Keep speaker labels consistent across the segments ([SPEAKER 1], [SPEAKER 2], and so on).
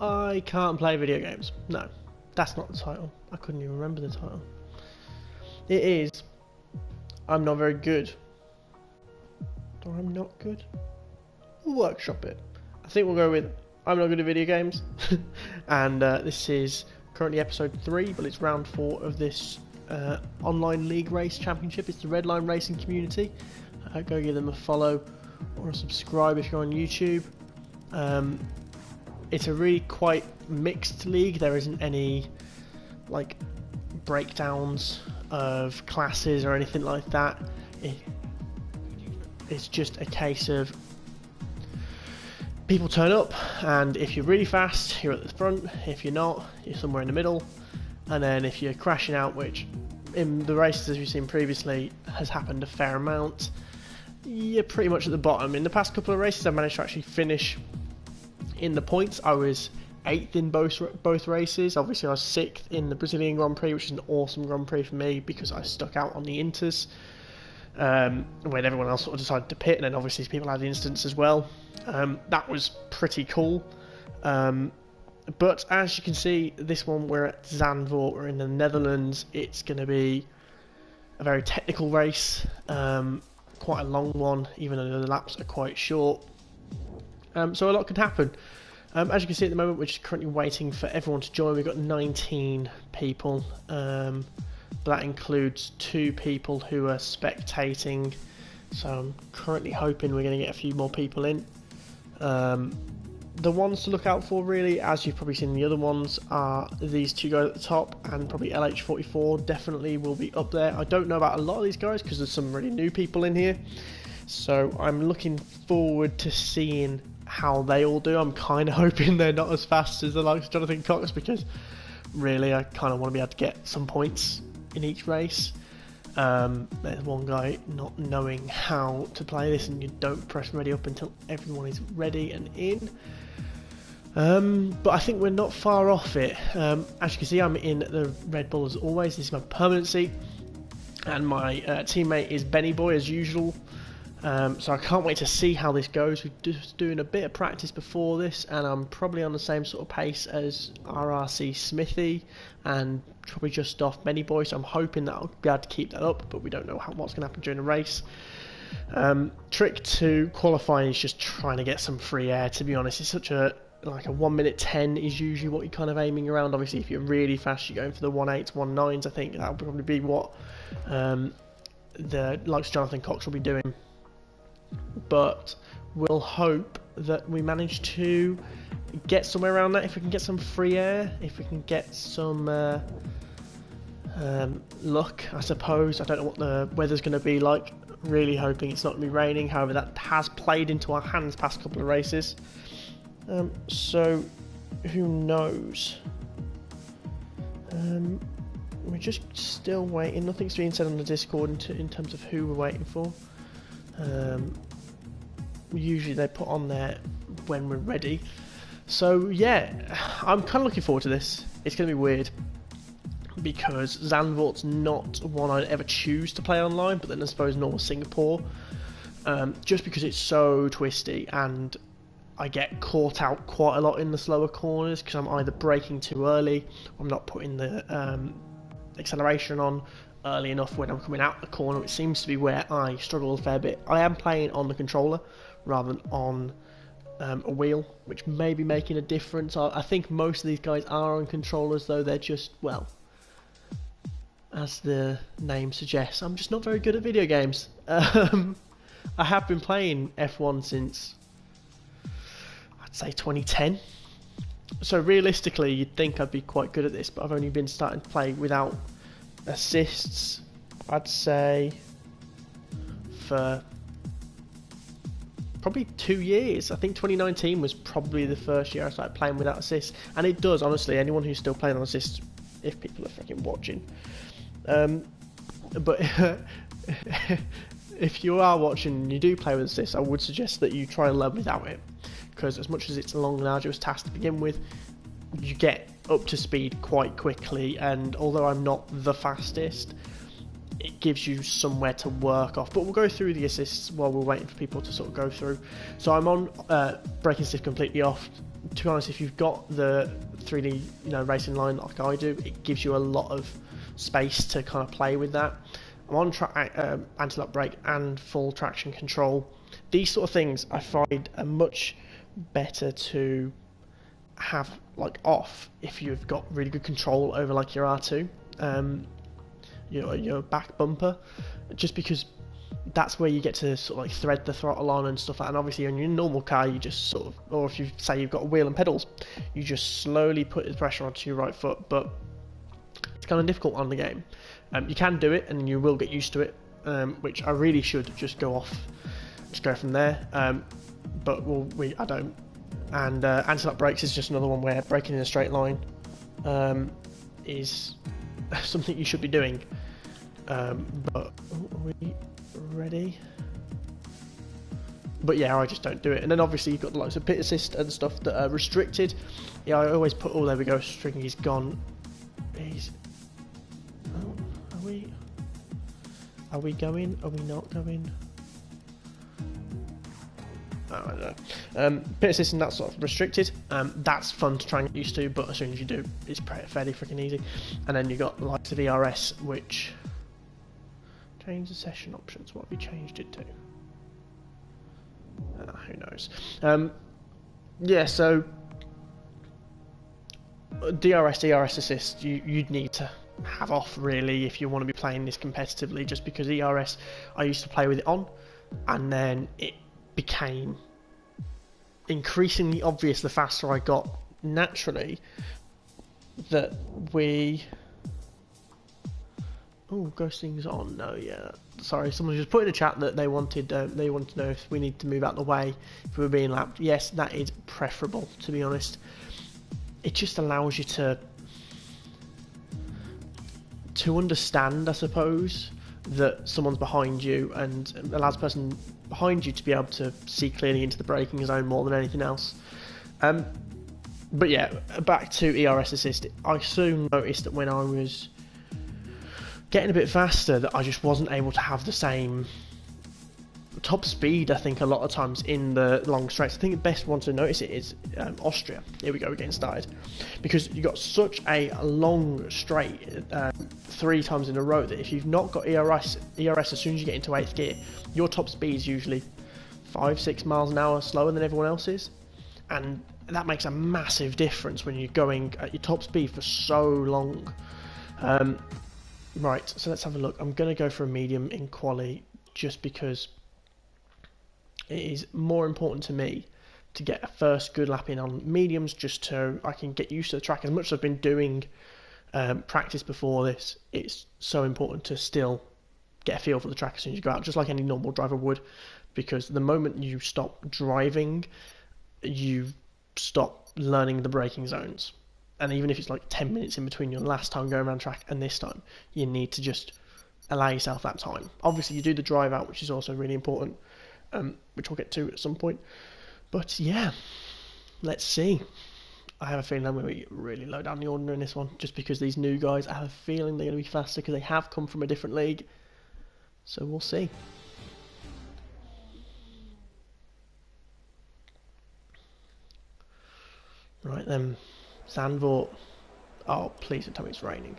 [SPEAKER 1] I can't play video games. No, that's not the title. I couldn't even remember the title. It is, I'm not very good. Or I'm not good? We'll workshop it. I think we'll go with, I'm not good at video games. And this is currently episode 3, but it's round 4 of this online league race championship. It's the Redline Racing community. Go give them a follow or a subscribe if you're on YouTube. It's a really quite mixed league. There isn't any like breakdowns of classes or anything like that. It's just a case of people turn up, and if you're really fast, you're at the front. If you're not, you're somewhere in the middle. And then if you're crashing out, which in the races as we've seen previously has happened a fair amount, you're pretty much at the bottom. In the past couple of races I managed to actually finish in the points. I was 8th in both races. Obviously I was 6th in the Brazilian Grand Prix, which is an awesome Grand Prix for me because I stuck out on the Inters when everyone else sort of decided to pit, and then obviously people had the instants as well. That was pretty cool. But as you can see, this one we're at Zandvoort, we're in the Netherlands. It's going to be a very technical race, quite a long one, even though the laps are quite short. So a lot can happen. As you can see at the moment, we're just currently waiting for everyone to join. We've got 19 people, but that includes 2 people who are spectating. So I'm currently hoping we're going to get a few more people in. The ones to look out for, really, as you've probably seen in the other ones, are these 2 guys at the top, and probably LH44 definitely will be up there. I don't know about a lot of these guys because there's some really new people in here, so I'm looking forward to seeing how they all do. I'm kind of hoping they're not as fast as the likes of Jonathan Cox, because really I kind of want to be able to get some points in each race. There's one guy not knowing how to play this, and you don't press ready up until everyone is ready and in. But I think we're not far off it. As you can see, I'm in the Red Bull as always. This is my permanent seat, and my teammate is Benny Boy as usual. So I can't wait to see how this goes. We're just doing a bit of practice before this, and I'm probably on the same sort of pace as RRC Smithy, and probably just off Benny Boy, so I'm hoping that I'll be able to keep that up, but we don't know what's going to happen during the race. Trick to qualifying is just trying to get some free air, to be honest. It's such a 1 minute 10 is usually what you're kind of aiming around. Obviously if you're really fast, you're going for the 1.8s, 1.9s. I think that'll probably be what the likes of Jonathan Cox will be doing. But we'll hope that we manage to get somewhere around that. If we can get some free air, if we can get some luck, I suppose. I don't know what the weather's going to be like. Really hoping it's not going to be raining. However, that has played into our hands past couple of races. So who knows? We're just still waiting. Nothing's being said on the Discord in terms of who we're waiting for. Usually they put on there when we're ready. So yeah, I'm kind of looking forward to this. It's going to be weird because Zandvoort's not one I'd ever choose to play online, but then I suppose nor was Singapore, just because it's so twisty and I get caught out quite a lot in the slower corners because I'm either braking too early, or I'm not putting the acceleration on early enough when I'm coming out the corner, which seems to be where I struggle a fair bit. I am playing on the controller rather than on a wheel, which may be making a difference. I think most of these guys are on controllers, though they're just, well, as the name suggests, I'm just not very good at video games. I have been playing F1 since, I'd say 2010. So realistically, you'd think I'd be quite good at this, but I've only been starting to play without assists, I'd say, for probably 2 years. I think 2019 was probably the first year I started playing without assists, and it does, honestly, anyone who's still playing on assists, if people are freaking watching, but if you are watching and you do play with assists, I would suggest that you try and learn without it, because as much as it's a long and arduous task to begin with, you get up to speed quite quickly, and although I'm not the fastest, it gives you somewhere to work off. But we'll go through the assists while we're waiting for people to sort of go through. So I'm on braking assist completely off, to be honest, if you've got the 3D, racing line like I do, it gives you a lot of space to kind of play with that. I'm on anti-lock brake and full traction control. These sort of things I find are much better to have like off if you've got really good control over like your R2, your back bumper, just because that's where you get to sort of like thread the throttle on and stuff like that. And obviously in your normal car you just sort of, or if you say you've got a wheel and pedals, you just slowly put the pressure onto your right foot, but it's kind of difficult on the game. You can do it and you will get used to it, which I really should just go from there, but I don't. And anti-lock brakes is just another one where braking in a straight line is something you should be doing, but are we ready? But yeah, I just don't do it. And then obviously you've got the likes of pit assist and stuff that are restricted. Yeah, I always put, oh there we go, Stringy's gone. Are we going? Are we not going? Oh, I don't know. Pit assist and that's sort of restricted. That's fun to try and get used to, but as soon as you do, it's fairly freaking easy. And then you've got the likes of ERS, which change the session options. What have we changed it to? Who knows? Yeah, so DRS assist, you'd need to have off really if you want to be playing this competitively, just because ERS I used to play with it on, and then it became increasingly obvious the faster I got naturally that ghosting's on. No, yeah, sorry, someone just put in the chat that they wanted to know if we need to move out the way if we were being lapped. Yes, that is preferable, to be honest. It just allows you to understand, I suppose, that someone's behind you, and allows the person behind you to be able to see clearly into the braking zone more than anything else. But yeah, back to ERS assist. I soon noticed that when I was getting a bit faster that I just wasn't able to have the same top speed, I think, a lot of times in the long straights. I think the best one to notice it is Austria. Here we go, we're getting started. Because you've got such a long straight 3 times in a row that if you've not got ERS, as soon as you get into 8th gear, your top speed is usually 5-6 miles an hour slower than everyone else's. And that makes a massive difference when you're going at your top speed for so long. Right, so let's have a look. I'm going to go for a medium in quali just because it is more important to me to get a first good lap in on mediums, just so I can get used to the track. As much as I've been doing practice before this, it's so important to still get a feel for the track as soon as you go out, just like any normal driver would, because the moment you stop driving, you stop learning the braking zones. And even if it's like 10 minutes in between your last time going around track and this time, you need to just allow yourself that time. Obviously you do the drive out, which is also really important, which we'll get to at some point. But yeah, let's see. I have a feeling I'm going to be really low down the order in this one, just because these new guys, I have a feeling they're going to be faster because they have come from a different league. So we'll see. Right then, Zandvoort. Oh, please don't tell me it's raining.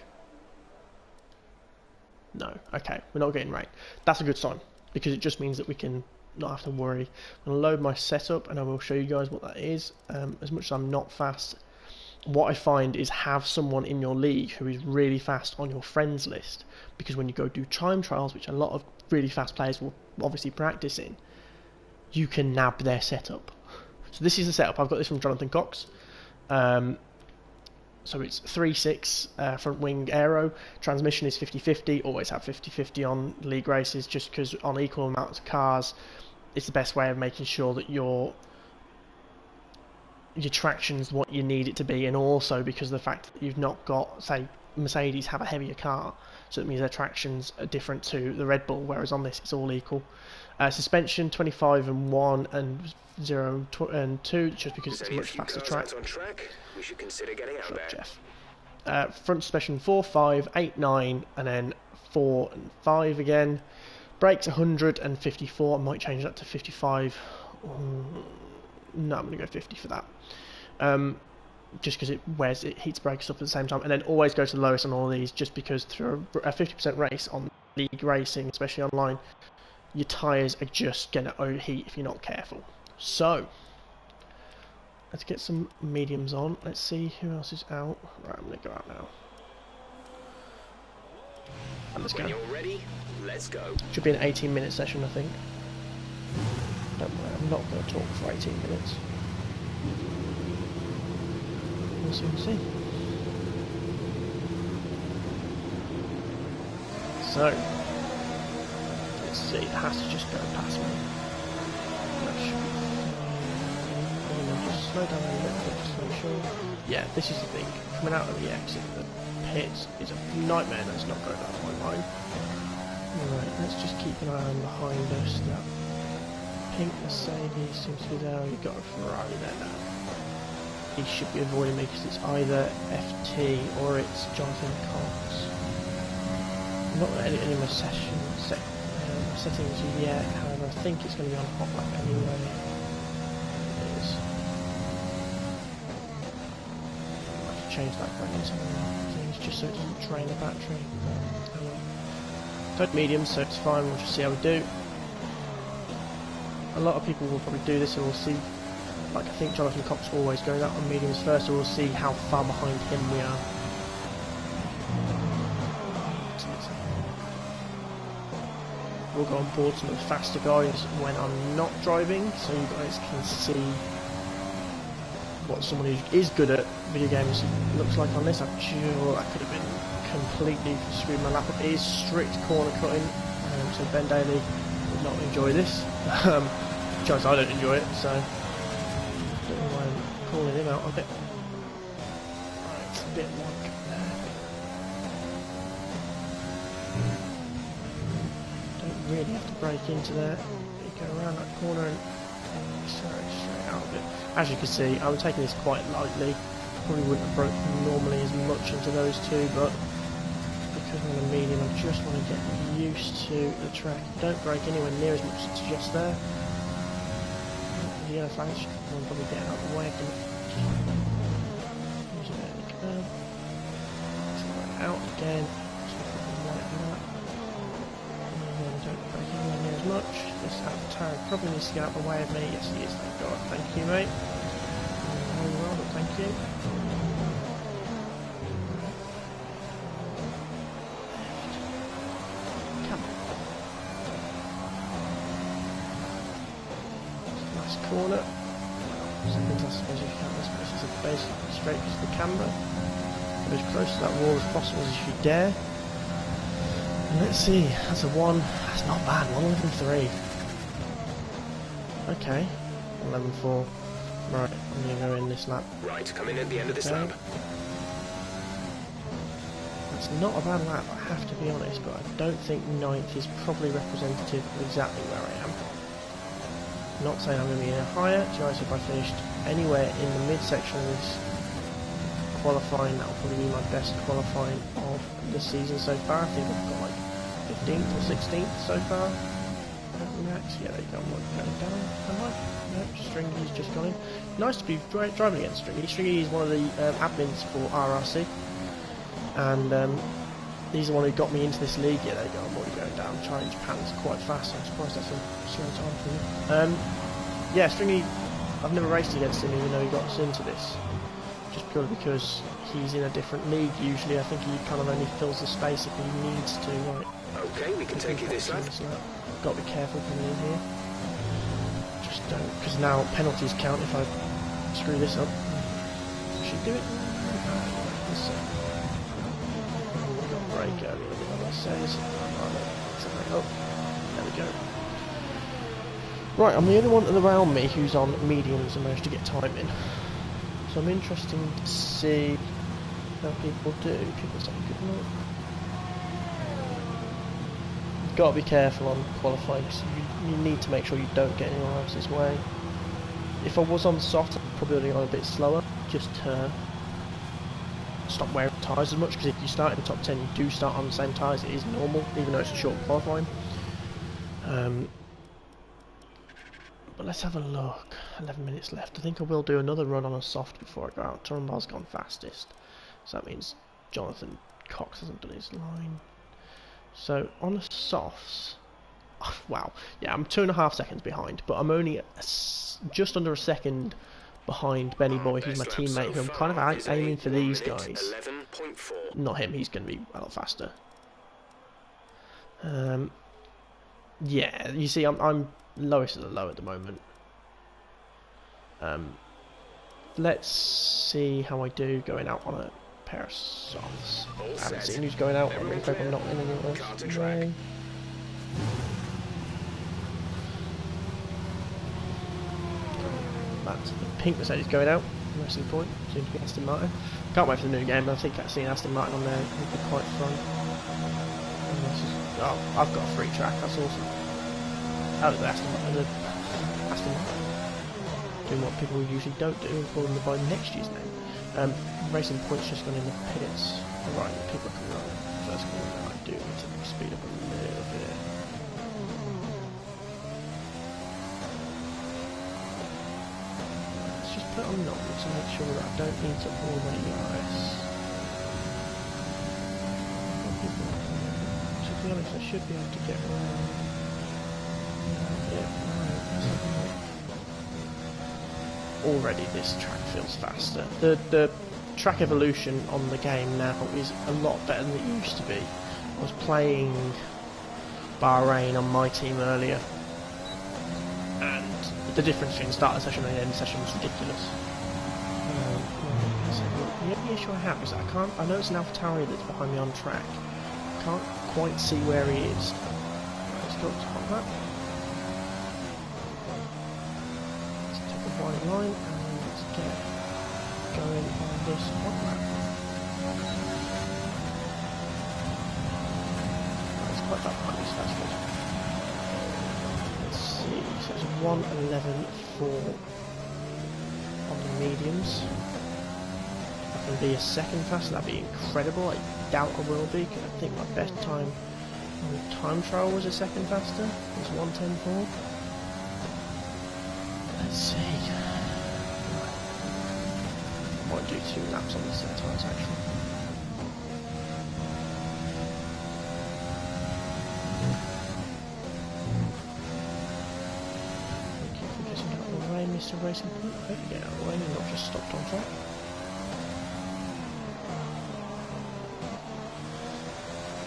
[SPEAKER 1] No, okay, we're not getting rain. That's a good sign, because it just means that we can not have to worry. I'm going to load my setup and I will show you guys what that is. As much as I'm not fast, what I find is have someone in your league who is really fast on your friends list, because when you go do time trials, which a lot of really fast players will obviously practice in, you can nab their setup. So this is the setup. I've got this from Jonathan Cox. So it's 3.6 front wing aero, transmission is 50-50, always have 50-50 on league races, just because on equal amounts of cars it's the best way of making sure that your traction's what you need it to be, and also because of the fact that you've not got, say, Mercedes have a heavier car, so it means their tractions are different to the Red Bull, whereas on this it's all equal. Suspension 25 and 1 and 0 and 2, just because it's a much faster track.
[SPEAKER 2] We should consider getting out there.
[SPEAKER 1] Jeff. Front suspension 4, 5, 8, 9, and then 4 and 5 again. Brakes 154. I might change that to 55. No, I'm going to go 50 for that. just because it heats brakes up at the same time, and then always go to the lowest on all of these, just because through a 50% race on league racing, especially online, your tyres are just going to overheat if you're not careful. So let's get some mediums on. Let's see who else is out. Right, I'm going to go out now. And let's go.
[SPEAKER 2] When you're ready, let's go.
[SPEAKER 1] Should be an 18-minute session, I think. Don't worry, I'm not going to talk for 18 minutes. We'll soon see. So, let's see, it has to just go past me. That should be fine. And just slow down a little bit just to make sure. Yeah, this is the thing. Coming out of the exit, the pits is a nightmare. Let's not go down my line. Alright, let's just keep an eye on behind us. That pink Mercedes seems to be there. You've got a Ferrari there now. He should be avoiding me because it's either FT or it's Jonathan Cox. I'm not going to edit any of my settings yet, however I think it's going to be on hot lap anyway. It is. I have to change that back into things just so it doesn't drain the battery. Don't medium, so it's fine, we'll just see how we do. A lot of people will probably do this and we'll see. Like I think Jonathan Cox always going out on mediums first, so we'll see how far behind him we are. We'll go on board some of the faster guys when I'm not driving, so you guys can see what someone who is good at video games looks like on this. I'm sure that could have been completely screwed my lap up. It is strict corner cutting, so Ben Daly would not enjoy this. Chance I don't enjoy it, so I don't know why I'm calling him out on it. Right, it's a bit like there. Don't really have to brake into there. You go around that corner and straight out of it. As you can see, I'm taking this quite lightly. Probably wouldn't have broken normally as much into those two, but because I'm on a medium, I just want to get used to the track. Don't brake anywhere near as much as just there. The yellow flash, I'm probably getting out of the way. Out again. Don't brake anywhere near as much. This Alpha probably needs to get out of the way of me. Yes, he is. Thank God. Thank you, mate. Very well, but thank you. Come on. Nice corner. Seconds, I suppose, if you count this. This is basically straight to the camera. Go as close to that wall as possible as you dare. And let's see. That's a 1. That's not bad. 1:11.3. Okay. 11.4. Right, I'm going to go in this lap.
[SPEAKER 2] Right, come in at the end of this lap.
[SPEAKER 1] It's not a bad lap, I have to be honest, but I don't think 9th is probably representative of exactly where I am. Not saying I'm going to be any higher. To be honest, if I finished anywhere in the midsection of this qualifying, that will probably be my best qualifying of the season so far. I think I've got like 15th or 16th so far. Max, yeah, there you go. I'm going down. Am I? No, Stringy's just gone in. Nice to be driving against Stringy. Stringy is one of the admins for RRC, and he's the one who got me into this league. Yeah, there you go. I'm already going down. China Japan's quite fast. I'm surprised that's a slow time for you. Yeah, Stringy. I've never raced against him, even though he got us into this. Just purely because he's in a different league. Usually, I think he kind of only fills the space if he needs to. Right.
[SPEAKER 2] Okay, we can take you this lap.
[SPEAKER 1] Got to be careful coming in here. Just don't, because now penalties count if I screw this up. I should do it. Let's see. Got a break earlier than what it says. Oh, there we go. Right, I'm the only one around me who's on mediums and managed to get time in. So I'm interested to see how people do. People say good luck. Got to be careful on qualifying because you need to make sure you don't get anyone else's way. If I was on soft, I'd probably only go a bit slower, just to stop wearing tyres as much, because if you start in the top 10 you do start on the same tyres. It is normal, even though it's a short qualifying. But let's have a look. 11 minutes left. I think I will do another run on a soft before I go out. Turumbar's gone fastest, so that means Jonathan Cox hasn't done his line. So on the softs, wow, yeah, I'm 2.5 seconds behind, but I'm only just under a second behind Benny Boy, who's my teammate, who I'm kind of aiming for these guys. Not him, he's going to be a lot faster. Yeah, you see, I'm lowest of the low at the moment. Let's see how I do going out on a pair of softs. I haven't seen who's going out. I'm hope I'm not in any worse way. That's the pink Mercedes going out. Most of the point seems to be Aston Martin. Can't wait for the new game. I think seeing Aston Martin on there would be quite fun. Oh, I've got a free track. That's awesome. Oh, the Aston Martin. Doing what people usually don't do and call them by next year's name. Racing Point's just gone in the pits. Right, people are coming on first corner. I do need to speed up a little bit. Let's just put on normal to make sure that I don't need to overlay the RS. To be honest, I should be able to get around. Yeah, right. Already this track feels faster. The track evolution on the game now is a lot better than it used to be. I was playing Bahrain on my team earlier, and the difference between the start of the session and the end of the session was ridiculous. The only issue I have is that I know it's an AlphaTauri that's behind me on track. I can't quite see where he is. Let's go to that. White line, and let's get going on this one lap. It's quite bad behind me, so that's good. Let's see, so it's 1:11.4 on the mediums. If I can be a second faster, that'd be incredible. I doubt I will be, because I think my best time on the time trial was a second faster. It was 1:10.4. Let's see. Might do 2 laps on the set times actually. Thank you for getting out of the way, Mr. Racing Point. I hope you get out of the way and not just stopped on track.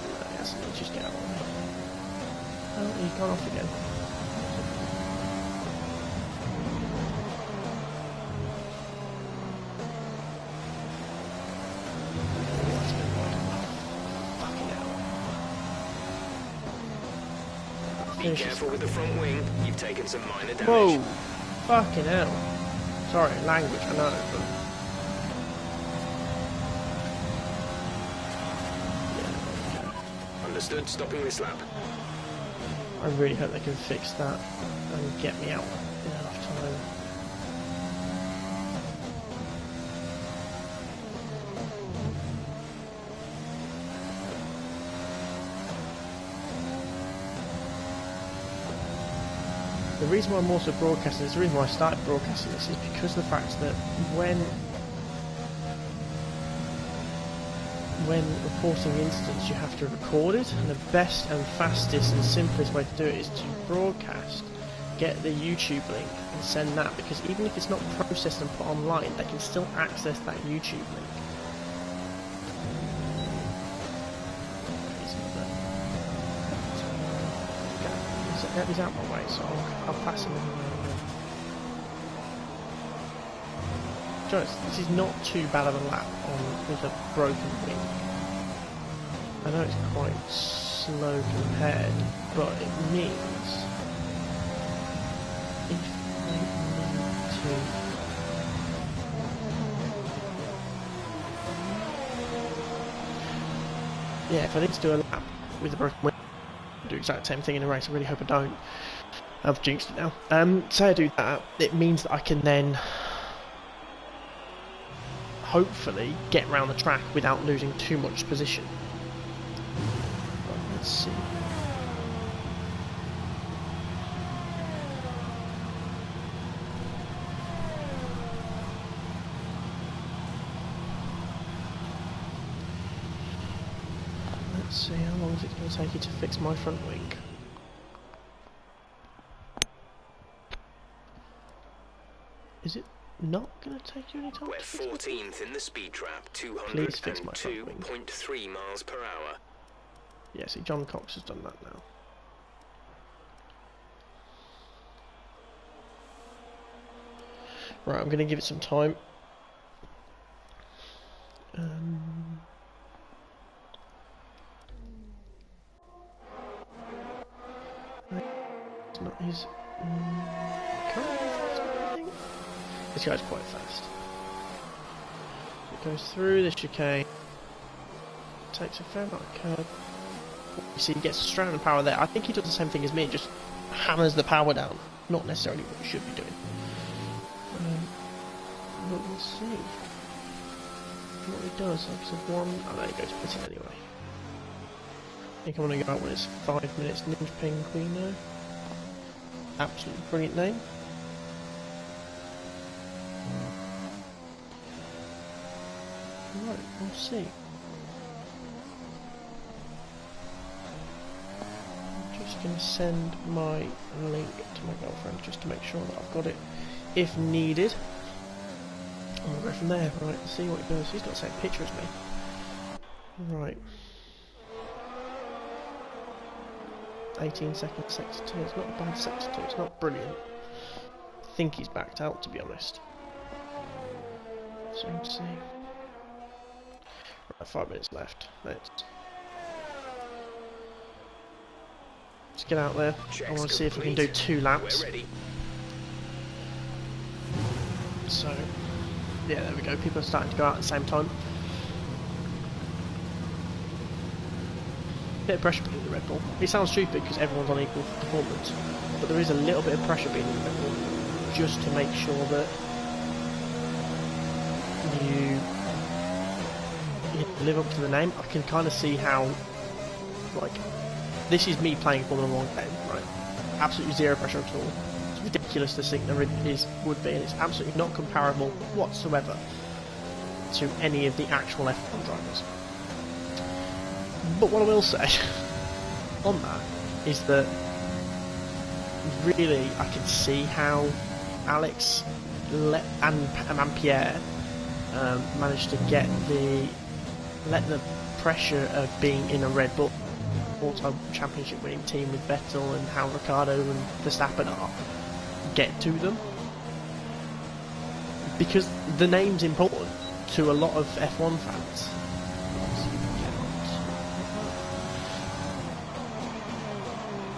[SPEAKER 1] No, he hasn't, just get out of the way. Oh, he's gone off again.
[SPEAKER 2] Be careful with the front wing, you've taken some minor damage.
[SPEAKER 1] Whoa! Fucking hell. Sorry, language, I know, but...
[SPEAKER 2] Yeah, understood, stopping this lap.
[SPEAKER 1] I really hope they can fix that and get me out in enough time. The reason why I'm also broadcasting this, the reason why I started broadcasting this is because of the fact that when reporting incidents you have to record it, and the best and fastest and simplest way to do it is to broadcast, get the YouTube link and send that, because even if it's not processed and put online, they can still access that YouTube link. He's out my way, so I'll pass him anyway. Jonas, this is not too bad of a lap with a broken wing. I know it's quite slow compared, but it means if I need to... Yeah, if I need to do a lap with a broken wing, do the exact same thing in a race. I really hope I don't. I've jinxed it now. Say I do that, it means that I can then hopefully get around the track without losing too much position. Right, let's see. see how long is it going to take you to fix my front wing. Is it not going to take you any time?
[SPEAKER 2] We're
[SPEAKER 1] to fix
[SPEAKER 2] 14th in the speed trap,
[SPEAKER 1] Please fix my front wing.
[SPEAKER 2] 202.3 miles per hour.
[SPEAKER 1] Yeah, see, John Cox has done that now. Right, I'm going to give it some time. It's not his. This guy's quite fast. It goes through the chicane. Takes a fair amount of curb. You see, he gets a strand of power there. I think he does the same thing as me, just hammers the power down. Not necessarily what he should be doing. But we'll see what he does. Episode 1. Oh, there he goes pitting anyway. I think I'm going to go out when it's 5 minutes. Ninja Penguino. Absolutely brilliant name. Right, we'll see. I'm just going to send my link to my girlfriend just to make sure that I've got it if needed. And we'll go from there. Right, let's see what he does. He's got the same picture as me. Right. 18 seconds, sector 2. It's not a bad sector 2. It's not brilliant. I think he's backed out, to be honest. So let's see. Right, 5 minutes left. Let's get out there. I want to see if we can do 2 laps. So, yeah, there we go. People are starting to go out at the same time. Bit of pressure being in the Red Bull. It sounds stupid because everyone's on equal performance, but there is a little bit of pressure being in the Red Bull just to make sure that you live up to the name. I can kind of see how, like, this is me playing Formula 1 game, right? Absolutely zero pressure at all. It's ridiculous to think there would be, and it's absolutely not comparable whatsoever to any of the actual F1 drivers. But what I will say on that is that really I can see how Alex and Pierre managed to let the pressure of being in a Red Bull all-time championship winning team with Vettel and how Ricciardo and Verstappen are get to them, because the name's important to a lot of F1 fans.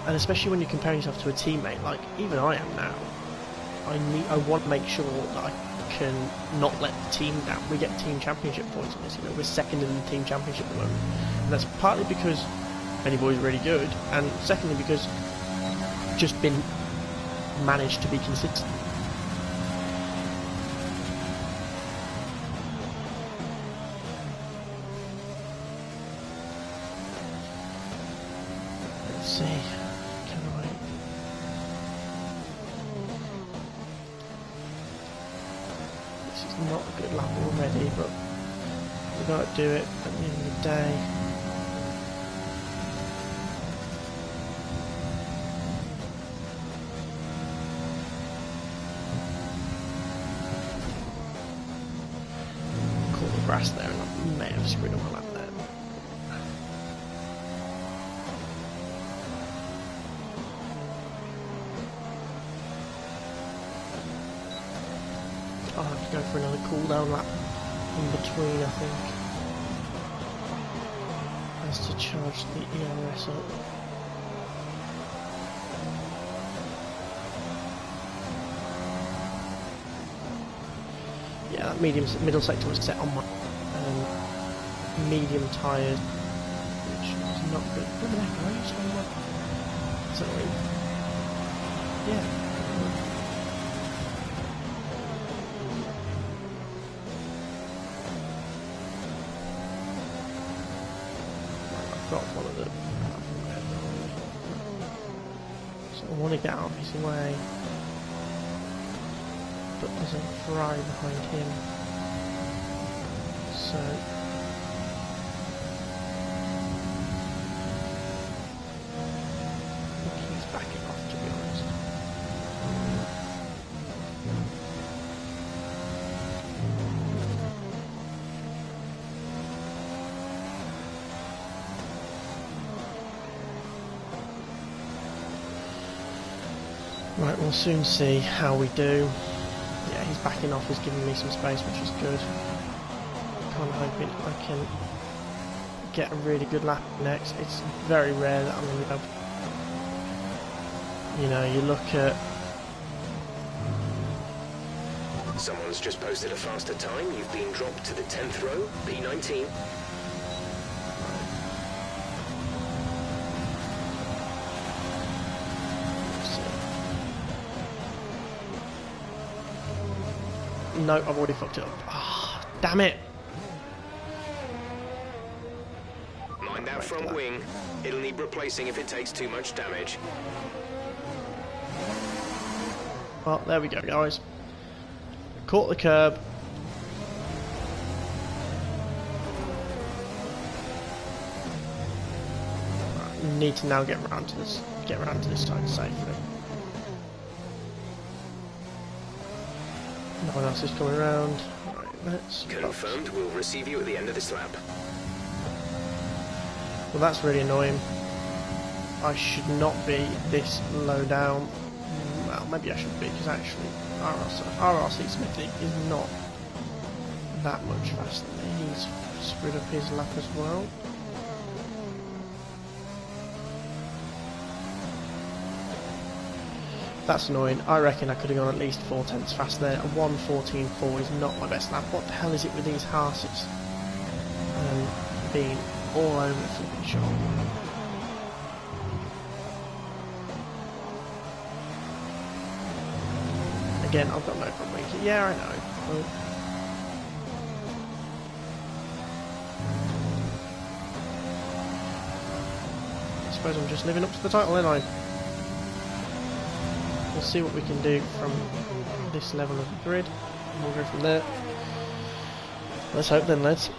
[SPEAKER 1] And especially when you're comparing yourself to a teammate, like even I am now, I want to make sure that I can not let the team down. We get team championship points on this, you know, we're second in the team championship at the moment. And that's partly because Benny Boy's really good, and secondly because just been managed to be consistent. Let's see. Not a good lap already, but we've got to do it at the end of the day. Caught the grass there and I may have screwed up my lap there. I'll have to go for another cooldown lap in between, I think, as to charge the ERS up. Yeah, that middle sector was set on my medium tyre, which is not good. What the heck are you saying that? Is that right? Yeah. Got one of them. So I want to get out of his way, but there's a Ferrari behind him. So backing off, to be honest. Right, we'll soon see how we do. Yeah, he's backing off, he's giving me some space, which is good. Kind of hoping I can get a really good lap next. It's very rare that I'm going to have, you know, you look at...
[SPEAKER 2] Someone's just posted a faster time. You've been dropped to the 10th row, P19.
[SPEAKER 1] No, I've already fucked it up. Ah, damn it!
[SPEAKER 2] Mind that front wing. It'll need replacing if it takes too much damage.
[SPEAKER 1] Well, there we go, guys. Caught the curb. Right, need to now get around to this side safely. No one else is coming around. Right, let's...
[SPEAKER 2] Confirmed. We'll receive you at the end of this lap.
[SPEAKER 1] Well, that's really annoying. I should not be this low down. Well, maybe I should be, because actually RRC Smithy is not that much faster. He's screwed up his lap as well. That's annoying. I reckon I could have gone at least 4/10 faster there. A 1:14.4 is not my best lap. What the hell is it with these Haas's? Being all over the flipping shop. Again, I've got no front wing. Yeah, I know. But I suppose I'm just living up to the title, ain't I? We'll see what we can do from this level of the grid, and we'll go from there. Let's hope then, lads.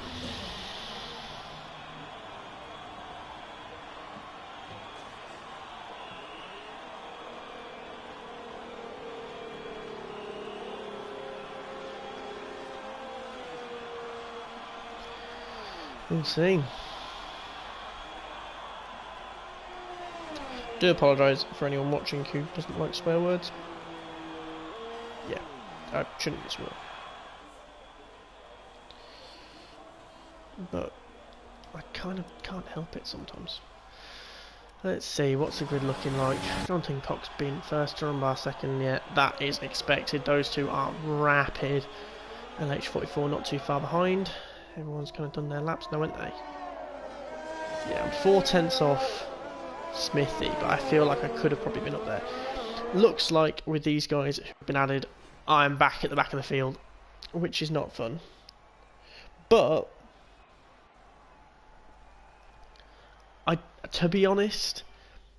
[SPEAKER 1] We'll see. Do apologise for anyone watching who doesn't like swear words. Yeah, I shouldn't swear. But I kind of can't help it sometimes. Let's see, what's the grid looking like? Jonathan Cox being first, Durham second. Yeah, that is expected. Those two are rapid. LH44 not too far behind. Everyone's kind of done their laps now, haven't they? Yeah, I'm 4/10 off Smithy, but I feel like I could have probably been up there. Looks like with these guys who've been added, I'm back at the back of the field, which is not fun. But to be honest,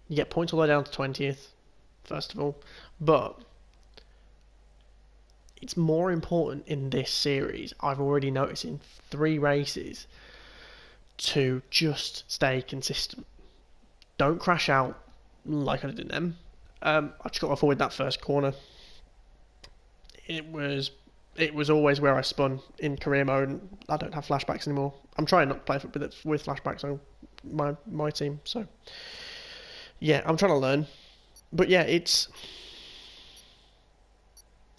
[SPEAKER 1] you get points all the way down to 20th, first of all, but it's more important in this series, I've already noticed in 3 races, to just stay consistent. Don't crash out like I did in them. I just got to avoid that first corner. It was always where I spun in career mode. I don't have flashbacks anymore. I'm trying not to play with flashbacks on my team. So yeah, I'm trying to learn. But yeah, it's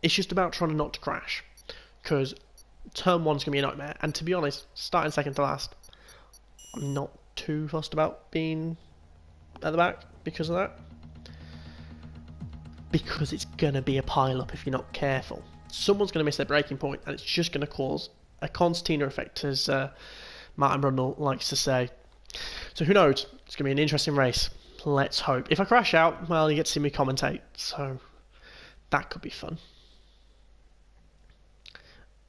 [SPEAKER 1] just about trying not to crash, because turn 1's gonna be a nightmare. And to be honest, starting second to last, I'm not too fussed about being at the back because of that. Because it's going to be a pile-up if you're not careful. Someone's going to miss their braking point, and it's just going to cause a concertina effect, as Martin Brundle likes to say. So who knows? It's going to be an interesting race. Let's hope. If I crash out, well, you get to see me commentate, so that could be fun.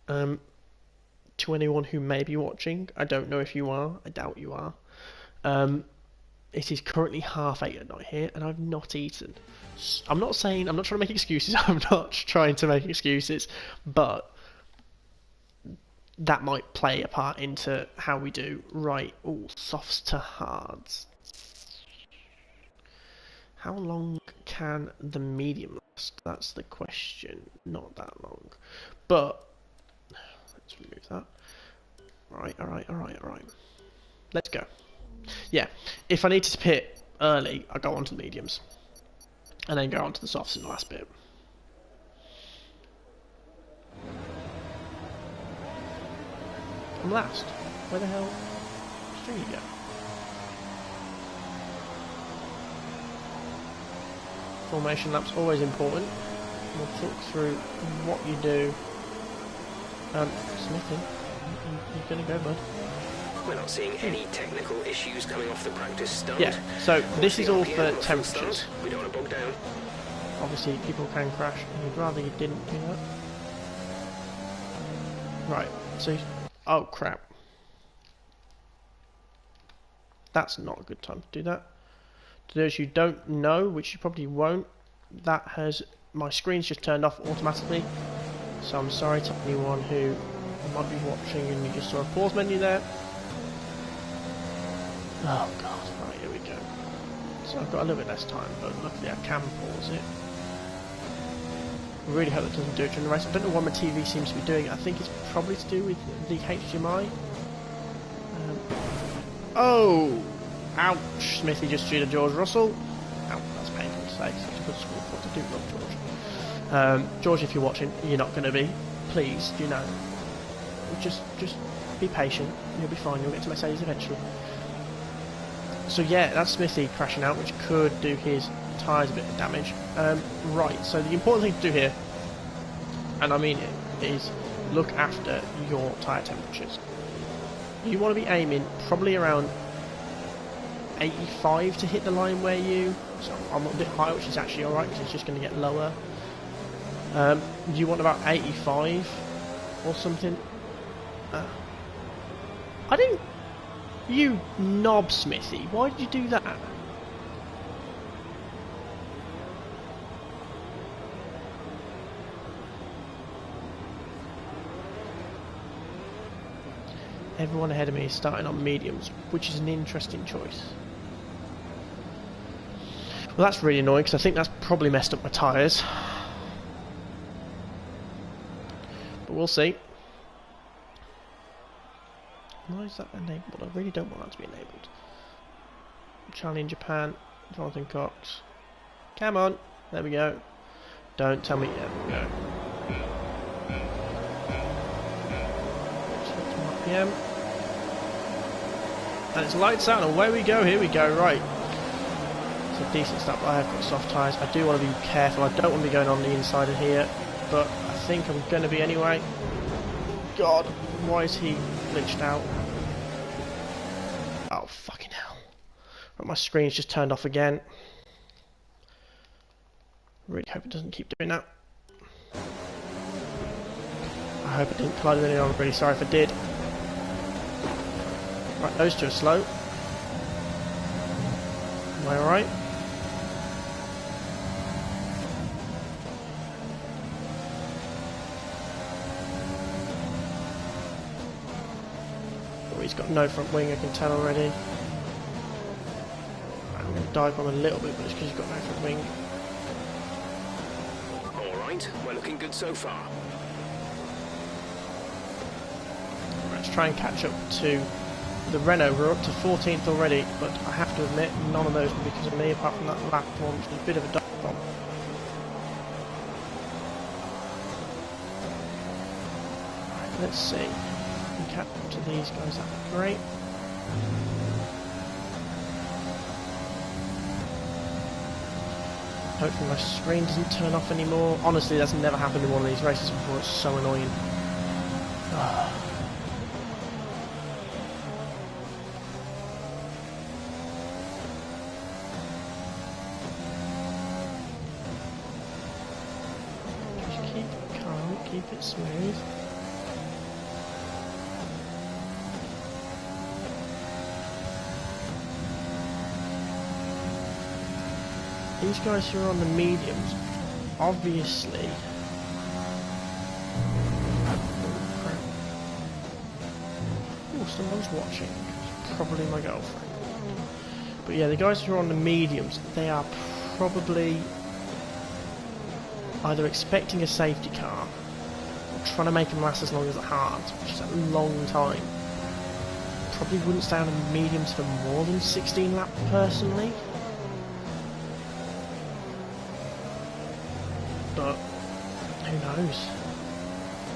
[SPEAKER 1] To anyone who may be watching, I don't know if you are, I doubt you are. It is currently 8:30 at night here, and I've not eaten. I'm not trying to make excuses, I'm not trying to make excuses, but that might play a part into how we do. Right, softs to hards. How long can the medium last? That's the question. Not that long. But let's remove that. Alright. Let's go. Yeah. If I need to pit early, I go on to the mediums. And then go on to the softs in the last bit. I'm last. Where the hell did you go? Formation lap's always important. We'll talk through what you do. Smithy, you're gonna go, bud.
[SPEAKER 2] We're not seeing any technical issues coming off the practice start.
[SPEAKER 1] Yeah, so this is all for temperatures.
[SPEAKER 2] We don't want to bog down.
[SPEAKER 1] Obviously, people can crash, and we'd rather you didn't do that. Right, so... Oh, crap. That's not a good time to do that. To those who don't know, which you probably won't, that has... My screen's just turned off automatically. So I'm sorry to anyone who might be watching and you just saw a pause menu there. Oh god, right, here we go. So I've got a little bit less time, but luckily I can pause it. I really hope that doesn't do it during the race. I don't know why my TV seems to be doing it. I think it's probably to do with the HDMI. Oh! Ouch! Smithy just cheated George Russell. Ouch, that's painful to say. Such a good school for to do, love George. George, if you're watching, you're not going to be. Please, do you know? Just be patient. You'll be fine. You'll get to Mercedes eventually. So yeah, that's Smithy crashing out, which could do his tyres a bit of damage. Right, so the important thing to do here, and I mean it, is look after your tyre temperatures. You want to be aiming probably around 85 to hit the line where you... So I'm a bit higher, which is actually alright, because it's just going to get lower. You want about 85 or something. I didn't... You knob, Smithy. Why did you do that? Everyone ahead of me is starting on mediums, which is an interesting choice. Well, that's really annoying, because I think that's probably messed up my tyres. But we'll see. Why is that enabled? I really don't want that to be enabled. Charlie in Japan, Jonathan Cox. Come on, there we go. Don't tell me, there we go. PM. And it's lights out and away we go, here we go, right. It's a decent start, but I have got soft tyres. I do want to be careful, I don't want to be going on the inside of here, but I think I'm going to be anyway. God, why is he glitched out? Oh, fucking hell. Right, my screen's just turned off again. Really hope it doesn't keep doing that. I hope it didn't collide with anyone, I'm really sorry if I did. Right, those two are slow. Am I alright? Oh, he's got no front wing, I can tell already. I'm going to dive bomb a little bit, but it's because he's got no front wing.
[SPEAKER 2] Alright, we're looking good so far.
[SPEAKER 1] Let's try and catch up to the Renault. We're up to 14th already, but I have to admit none of those were because of me, apart from that last one, which was a bit of a dive bomb. Right, let's see. If we can catch up to these guys, that'd be great. Hopefully my screen doesn't turn off anymore. Honestly, that's never happened in one of these races before, it's so annoying. Keep it smooth. These guys who are on the mediums, obviously. Oh, someone's watching. It's probably my girlfriend. But yeah, the guys who are on the mediums, they are probably either expecting a safety car or trying to make them last as long as it hard, which is a long time. Probably wouldn't stay on a mediums for more than 16 laps personally. But who knows?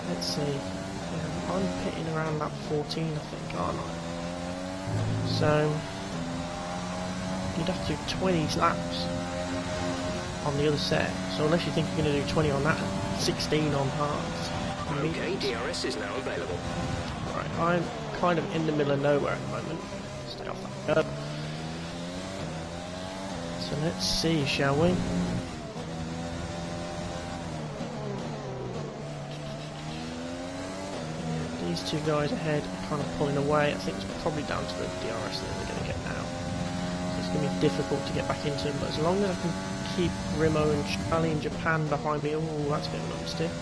[SPEAKER 1] Let's see. I'm pitting around lap 14, I think, aren't I? So you'd have to do 20 laps on the other set. So unless you think you're going to do 20 on that, 16 on hards.
[SPEAKER 2] Okay, DRS is now available.
[SPEAKER 1] Right, I'm kind of in the middle of nowhere at the moment. Stay off that curb. So let's see, shall we? These two guys ahead are kind of pulling away. I think it's probably down to the DRS that they're going to get now. So it's going to be difficult to get back into them, but as long as I can keep Rimo and Charlie in Japan behind me, oh, that's a bit of an upstick.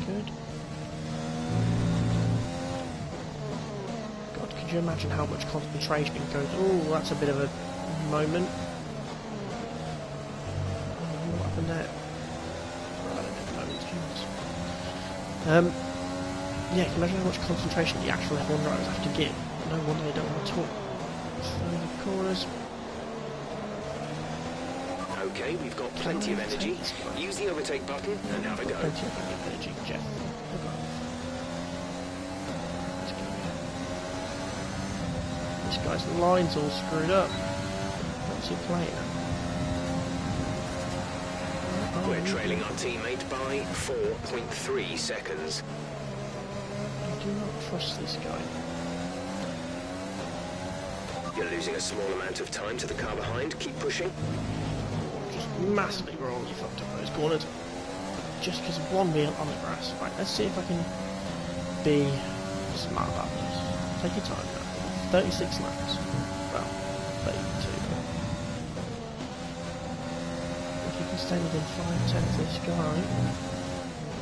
[SPEAKER 1] Good. God, could you imagine how much concentration goes? Oh, that's a bit of a moment. What happened there? Yeah, can you imagine how much concentration the actual F1 drivers have to give? No wonder they don't want to talk. Through the corners.
[SPEAKER 2] Okay, we've got plenty of energy. Use the overtake button and have a go.
[SPEAKER 1] Plenty of energy, Jeff. This guy's line's all screwed up. What's he playing at?
[SPEAKER 2] We're trailing our teammate by 4.3 seconds.
[SPEAKER 1] I do not trust this guy.
[SPEAKER 2] You're losing a small amount of time to the car behind. Keep pushing.
[SPEAKER 1] Just massively wrong, you fucked up those corners. Just because of one wheel on the grass. Right, let's see if I can be smart about this. Take your time now. 36 laps. Well, 32. Stay within 5-10 of this guy.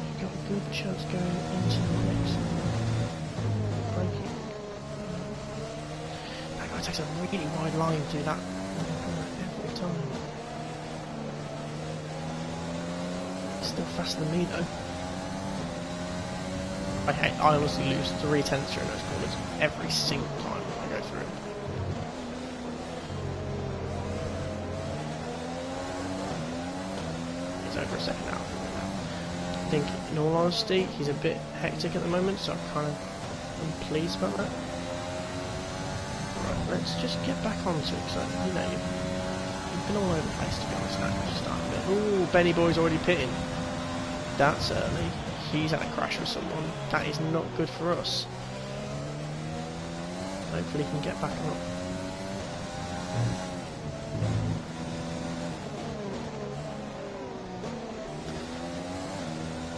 [SPEAKER 1] You've got a good chance going into the next braking. That guy takes a really wide line through that every time. He's still faster than me though. I honestly lose 3/10 during those corners every single time I go through it. Over a second now. I think, in all honesty, he's a bit hectic at the moment, so I'm pleased about that. Right, let's just get back onto it, because you know, you've been all over the place to be honest now. Just start a bit. Ooh, Benny Boy's already pitting. That's early. He's had a crash with someone. That is not good for us. Hopefully he can get back up.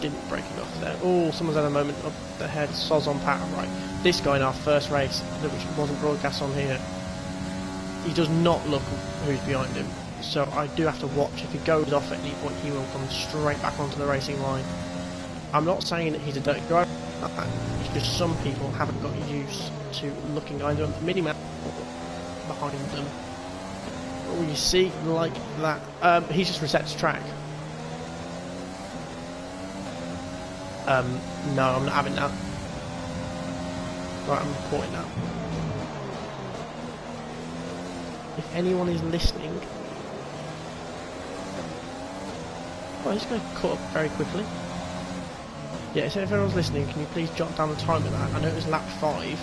[SPEAKER 1] Didn't break enough there. Oh, someone's had a moment up the head. Soz on pattern, right. This guy in our first race, which wasn't broadcast on here, he does not look who's behind him. So I do have to watch. If he goes off at any point, he will come straight back onto the racing line. I'm not saying that he's a dirty driver. It's just some people haven't got used to looking either at the mini-map or behind them. Oh, you see, like that. He's just reset to track. No, I'm not having that. Right, I'm reporting that. If anyone is listening... Oh, he's going to cut up very quickly. Yeah, so if everyone's listening, can you please jot down the time of that? I know it was lap 5.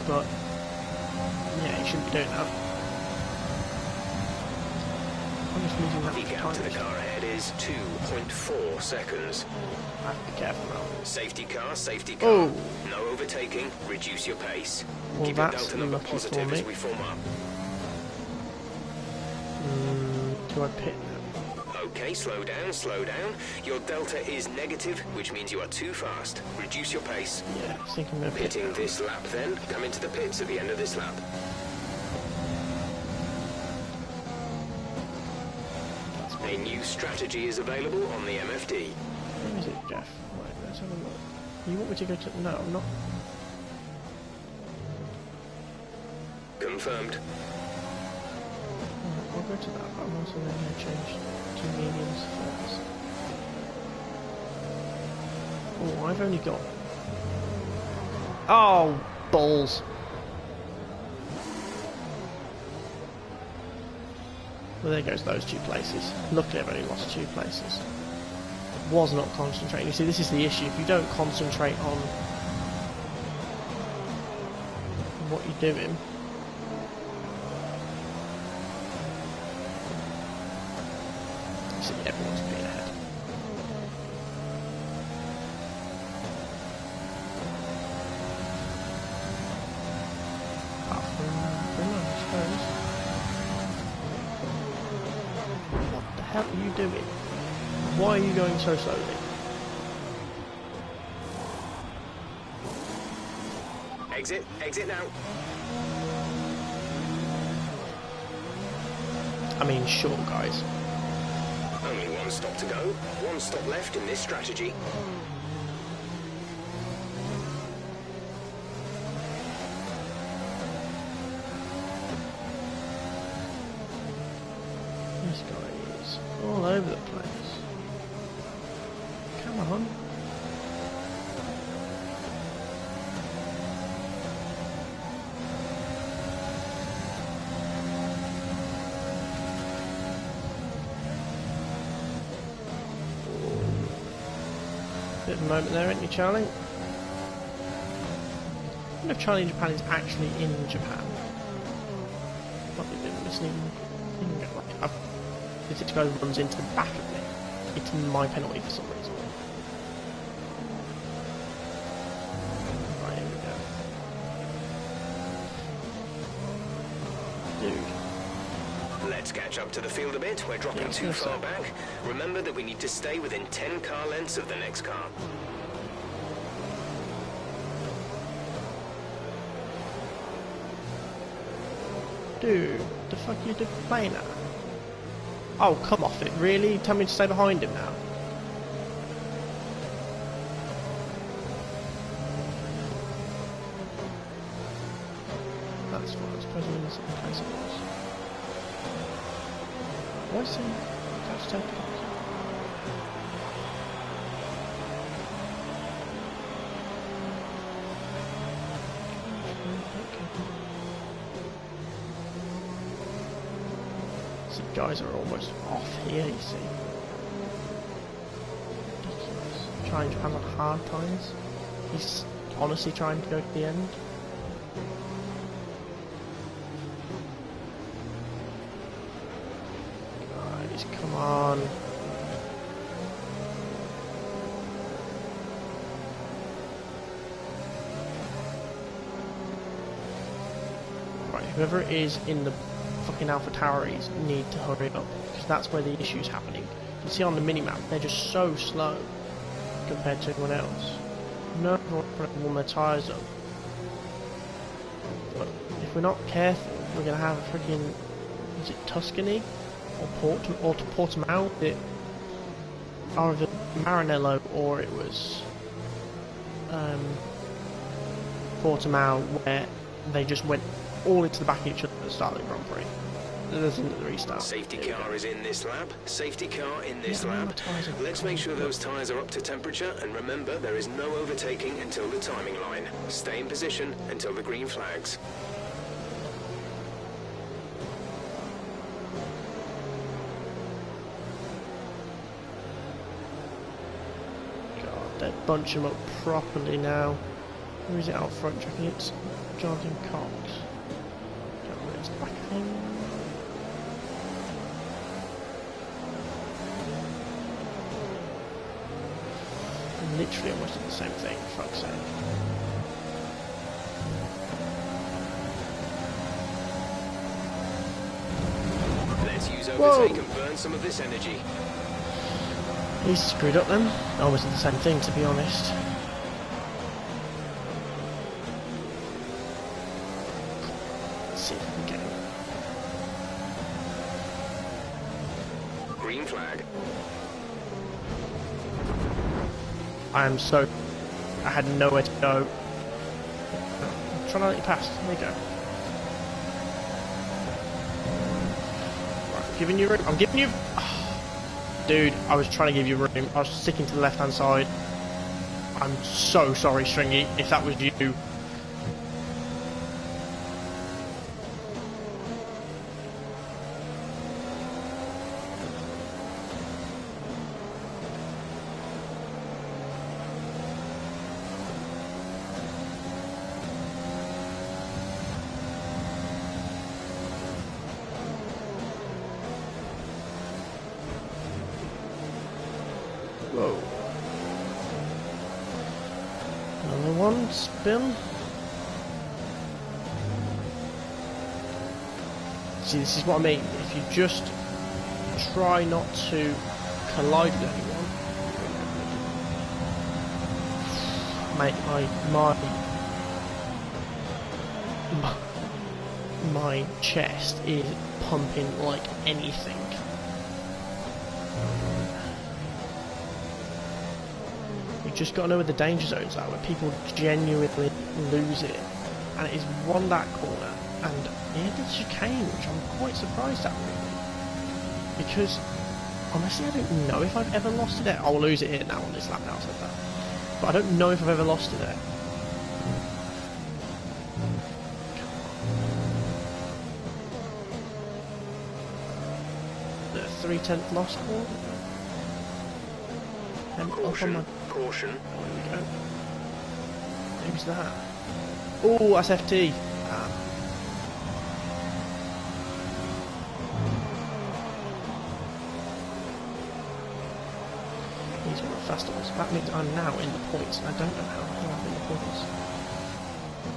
[SPEAKER 1] But... yeah, you shouldn't be doing that. I'm just losing that
[SPEAKER 2] The gap to the car ahead is 2.4 seconds.
[SPEAKER 1] I have to be careful now.
[SPEAKER 2] Safety car, safety car.
[SPEAKER 1] Oh.
[SPEAKER 2] No overtaking, reduce your pace.
[SPEAKER 1] Well,
[SPEAKER 2] Keep your
[SPEAKER 1] that's
[SPEAKER 2] delta number
[SPEAKER 1] lucky
[SPEAKER 2] positive
[SPEAKER 1] for me.
[SPEAKER 2] as we form up.
[SPEAKER 1] Do I pit now?
[SPEAKER 2] Okay, slow down, slow down. Your delta is negative, which means you are too fast. Reduce your pace.
[SPEAKER 1] Yeah, I think I'm going to pit
[SPEAKER 2] Pitting
[SPEAKER 1] now.
[SPEAKER 2] this lap then. Come into the pits at the end of this lap. A new strategy is available on the MFD.
[SPEAKER 1] Where is it, Jeff? Right, let's have a look. You want me to go to... No, I'm not.
[SPEAKER 2] Confirmed.
[SPEAKER 1] I'll go to that, but I'm also going to change to mediums first. Oh, I've only got... Oh, balls. Well, there goes those 2 places. Luckily I've only lost 2 places. Was not concentrating. You see, this is the issue. If you don't concentrate on what you're doing, you see, everyone's being ahead. Apart from Bruno, I suppose. What the hell are you doing? Why are you going so slowly?
[SPEAKER 2] Exit now.
[SPEAKER 1] I mean, sure, guys.
[SPEAKER 2] Only 1 stop to go. 1 stop left in this strategy.
[SPEAKER 1] This guy is all over the place. Come on. Bit of a moment there, ain't you, Charlie? I wonder if Charlie in Japan is actually in Japan. Probably been listening. If this guy runs into the back of me, it's my penalty for some reason. Right, here we go. Dude.
[SPEAKER 2] Let's catch up to the field a bit. We're dropping too far back. Remember that we need to stay within 10 car lengths of the next car.
[SPEAKER 1] Dude, the fuck are you playing at? Oh, come off it, really? You tell me to stay behind him now? That's what I suppose in this case it was. Why is he... That's taking guys are almost off here, you see. Ridiculous. Trying to have on hard times. He's honestly trying to go to the end. Guys, come on. Right, whoever it is in the fucking Alpha Towers need to hurry up, because that's where the issue's happening. You can see on the minimap, they're just so slow compared to everyone else. No one to warm their tyres up. But if we're not careful, we're going to have a freaking... is it Tuscany? Or Portimao? Either Maranello or it was... Portimao, where they just went all into the back of each other at the start of the Grand Prix. There's the restart.
[SPEAKER 2] Safety car is in this lap. Safety car in this lap. Let's make sure those tyres are up to temperature, and remember there is no overtaking until the timing line. Stay in position until the green flags.
[SPEAKER 1] God, they bunch them up properly now. Who is it out front? Checking it's Jonathan Cox. Don't know, it's the back of him. Literally almost did the same thing, for fuck's sake.
[SPEAKER 2] Let's use overtake and burn some of this energy.
[SPEAKER 1] He's screwed up then. I almost did the same thing, to be honest. Let's see if we can get him.
[SPEAKER 2] Green flag.
[SPEAKER 1] I am so... I had nowhere to go. I'm trying to let you pass. There you go. Giving you room. I'm giving you... Dude, I was trying to give you room. I was sticking to the left-hand side. I'm so sorry, Stringy, if that was you. Whoa. Another one, spin. See, this is what I mean. If you just try not to collide with anyone, mate, my chest is pumping like anything. Just got to know where the danger zones are, where people genuinely lose it, and it is one that corner, and near the chicane, which I'm quite surprised at really, because honestly I don't know if I've ever lost it there. I'll lose it here now on this lap now, I said that, but I don't know if I've ever lost it there. The 3/10 loss call.
[SPEAKER 2] Caution, caution.
[SPEAKER 1] There we go. Who's that? Oh, that's FT. He's one of the fast ones. That means I'm now in the points, and I don't know how the hell I'm in the points.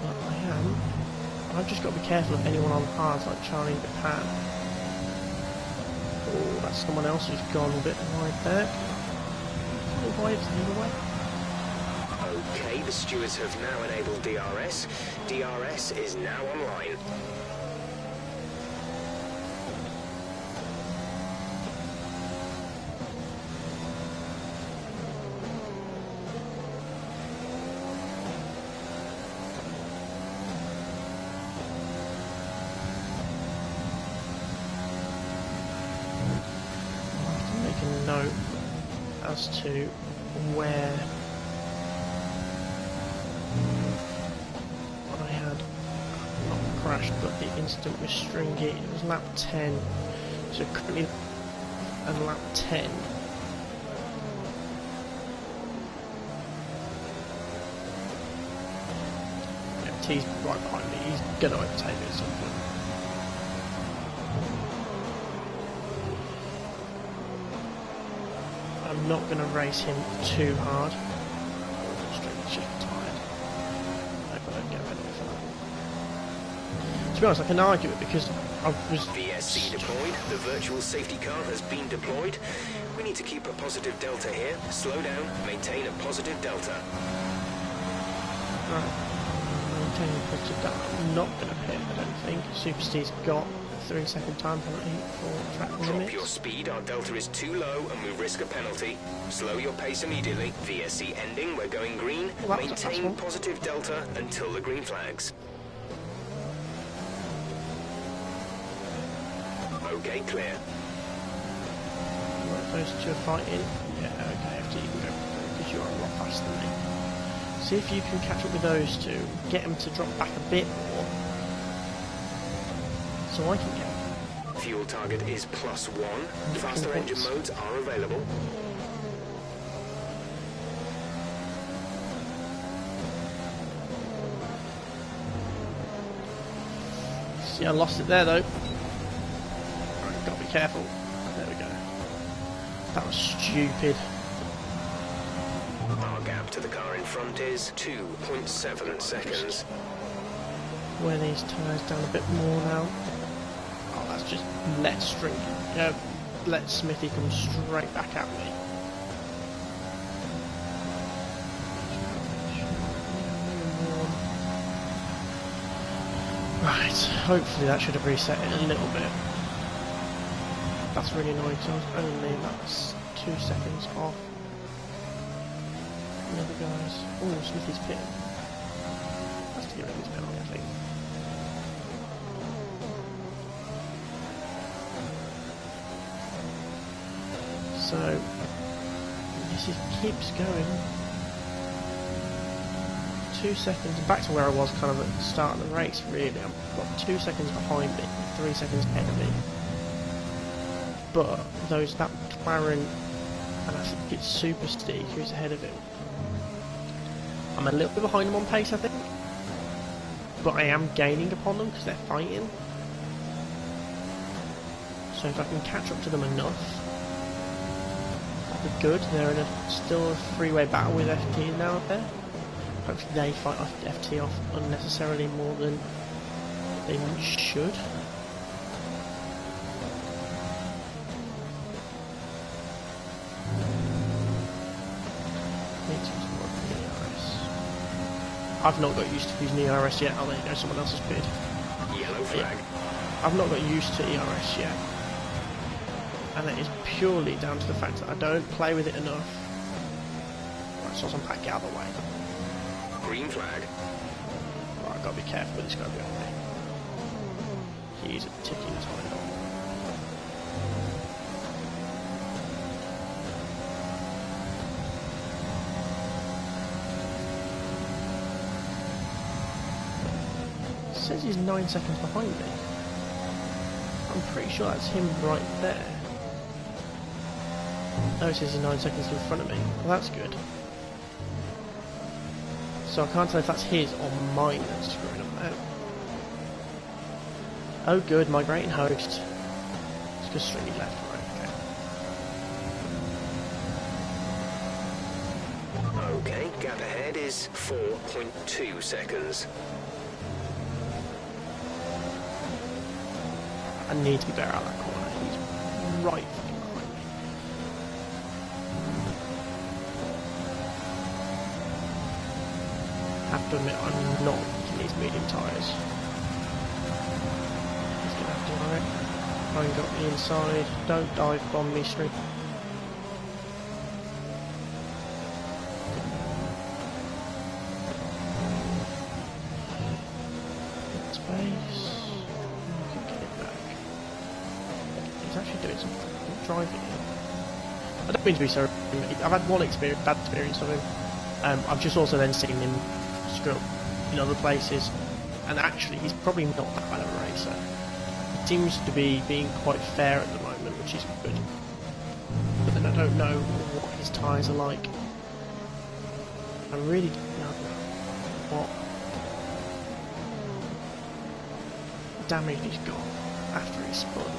[SPEAKER 1] But I am. I've just got to be careful of anyone on hards like Charlie and Japan. Oh, that's someone else who's gone a bit wide there.
[SPEAKER 2] Okay, the stewards have now enabled DRS. DRS is now online.
[SPEAKER 1] I'll have to make a note as to where I had not crashed, but the incident with Stringy. It was lap 10, so currently at lap 10. T's right behind me. He's gonna overtake me at some point. I'm not going to race him too hard. Stringy's just tired. I hope I don't get rid of it for that. To be honest, I can argue it because I was...
[SPEAKER 2] VSC deployed. The virtual safety car has been deployed. We need to keep a positive delta here. Slow down. Maintain a positive delta.
[SPEAKER 1] Right. Maintain a positive delta. I'm not going to pit, I don't think. Super Steve's got 3-second time penalty for track limits.
[SPEAKER 2] Drop your speed, our delta is too low and we risk a penalty. Slow your pace immediately. VSC ending, we're going green.
[SPEAKER 1] Well,
[SPEAKER 2] maintain positive delta until the green flags. Okay, clear.
[SPEAKER 1] Right, those two are fighting. Yeah, okay, FT, you can go because you are a lot faster than me. See if you can catch up with those two, get them to drop back a bit more. So I can get.
[SPEAKER 2] Fuel target is +1. Faster engine modes are available.
[SPEAKER 1] See, I lost it there though. Right, gotta be careful. There we go. That was stupid.
[SPEAKER 2] Our gap to the car in front is 2.7 seconds.
[SPEAKER 1] Wear these tyres down a bit more now. Oh, that's just let Stringy. Yeah, let Smithy come straight back at me. Right, hopefully that should have reset it a little bit. That's really annoying because I was only, that's 2 seconds off the other guys. Oh, Smithy's pitting. Has to get rid of his penalty, I think. So this keeps going. 2 seconds, back to where I was kind of at the start of the race really. I've got 2 seconds behind me, 3 seconds ahead of me. But that McLaren, and I think it's super steep, who's ahead of him. I'm a little bit behind them on pace, I think. But I am gaining upon them because they're fighting. So if I can catch up to them enough, that'd be good. They're in still a three-way battle with FT now there. Hopefully they fight off FT off unnecessarily more than they should. I've not got used to using ERS yet. Oh, there you go, someone else has appeared.
[SPEAKER 2] Yellow flag.
[SPEAKER 1] I've not got used to ERS yet. And it is purely down to the fact that I don't play with it enough. Right, so I'm back out of the way.
[SPEAKER 2] Green flag.
[SPEAKER 1] Right, I've got to be careful with this guy behind me. He's a ticking time bomb. It says he's 9 seconds behind me. I'm pretty sure that's him right there. Oh, it says he's 9 seconds in front of me. Well, that's good. So I can't tell if that's his or mine that's screwing up now. Oh good, migrating host. It's just stringy left, right,
[SPEAKER 2] okay. Okay, gap ahead is 4.2 seconds.
[SPEAKER 1] I need to be better out of that corner. He's right fucking behind me. I have to admit, I'm not liking these medium tyres. He's going to have to ride. Try and got the inside. Don't dive bomb me, Street. Space. Get it back. He's actually doing some driving here. I don't mean to be so. I've had one bad experience of him. I've just also then seen him screw up in other places, and actually he's probably not that bad of a racer. He seems to be being quite fair at the moment, which is good. But then I don't know what his tyres are like. I really don't know what damage he's got after he spun.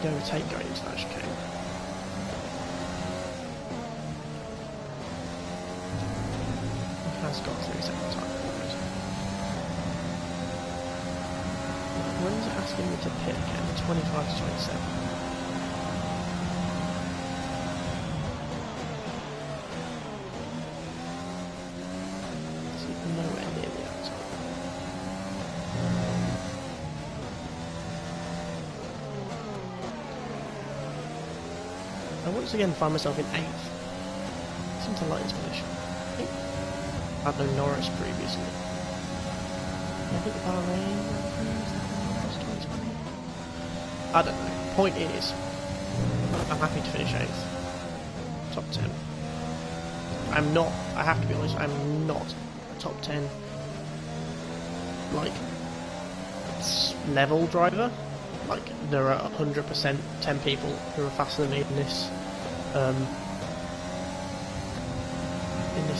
[SPEAKER 1] Overtake going into that chicane. He has got 3 second time forward. When's it asking me to pit again? 25 to 27. It's nowhere near the outside. I once again find myself in 8th. Seems to like this position. I think I had no Norris previously. I think Bahrain was 2020. I don't know. Point is, I'm happy to finish 8th. Top 10. I'm not, I have to be honest, I'm not a top 10 like level driver. Like, there are 100% 10 people who are faster than me in this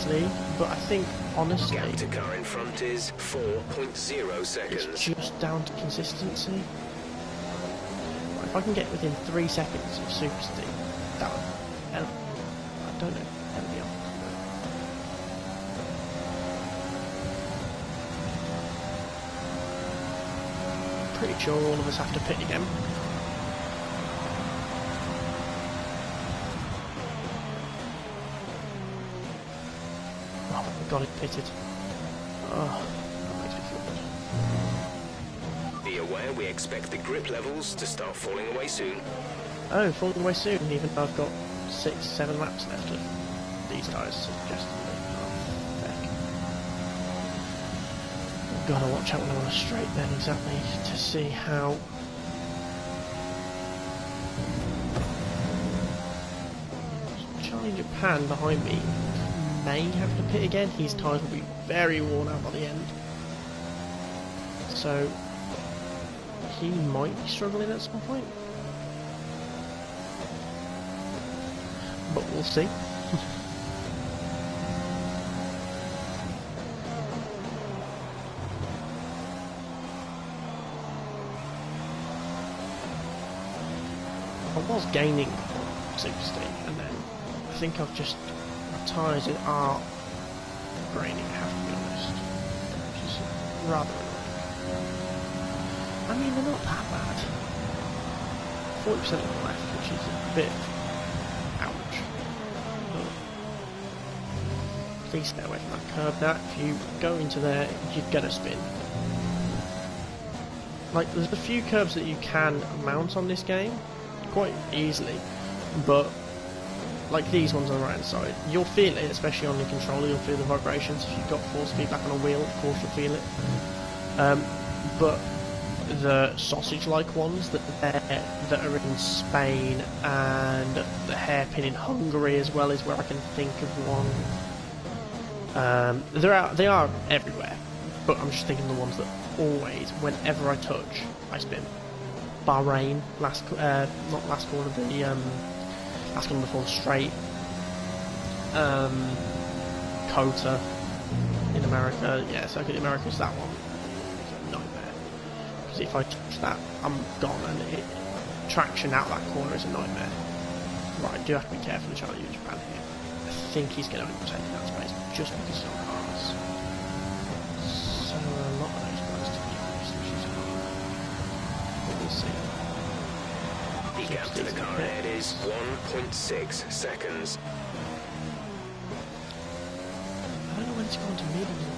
[SPEAKER 1] league, but I think, honestly,
[SPEAKER 2] gap to car in front is 4.0 seconds.
[SPEAKER 1] It's just down to consistency. If I can get within 3 seconds of super steep, that would, I don't know, that'd be awesome. Pretty sure all of us have to pit again. Oh, we got it pitted. Oh, that makes me feel good.
[SPEAKER 2] Be aware we expect the grip levels to start falling away soon.
[SPEAKER 1] Oh, falling away soon, even though I've got 6-7 laps left of these tyres suggested. Gotta watch out when I'm on a straight then, exactly, to see how. Charlie Japan behind me may have to pit again. His tyres will be very worn out by the end, so he might be struggling at some point, but we'll see. I was gaining super steam, and then I think I've just, my tyres are graining, I have to be honest, which is rather annoying. I mean, they're not that bad. 40% of the left, which is a bit ouch. But please stay away from that curb. That if you go into there, you're gonna spin. Like, there's a few curbs that you can mount on this game quite easily, but like these ones on the right hand side, you'll feel it, especially on the controller. You'll feel the vibrations. If you've got force feedback on a wheel, of course you'll feel it. But the sausage-like ones that are in Spain and the hairpin in Hungary as well is where I can think of one. They are everywhere, but I'm just thinking the ones that always, whenever I touch, I spin. Bahrain, not last corner, the last corner before the straight. Kota in America, yeah, Circuit in America is that one. It's a nightmare. Because if I touch that, I'm gone, and traction out that corner is a nightmare. Right, I do have to be careful of Charlie Japan here. I think he's going to overtake that space just because he's on cars. So a lot of those guys to be honest, which is hard. We'll see.
[SPEAKER 2] The gap to the car ahead is 1.6 seconds.
[SPEAKER 1] I don't know when it's going to mid anymore.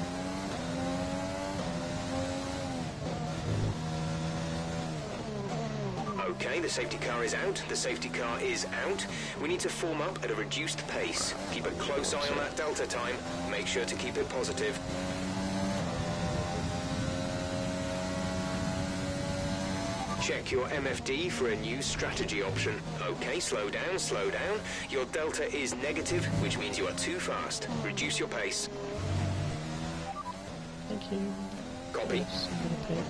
[SPEAKER 2] Okay, the safety car is out. The safety car is out. We need to form up at a reduced pace. Keep a close eye on that delta time. Make sure to keep it positive. Check your MFD for a new strategy option. Okay, slow down, slow down. Your delta is negative, which means you are too fast. Reduce your pace.
[SPEAKER 1] Thank you.
[SPEAKER 2] Copy.
[SPEAKER 1] Yes, I'm gonna pit.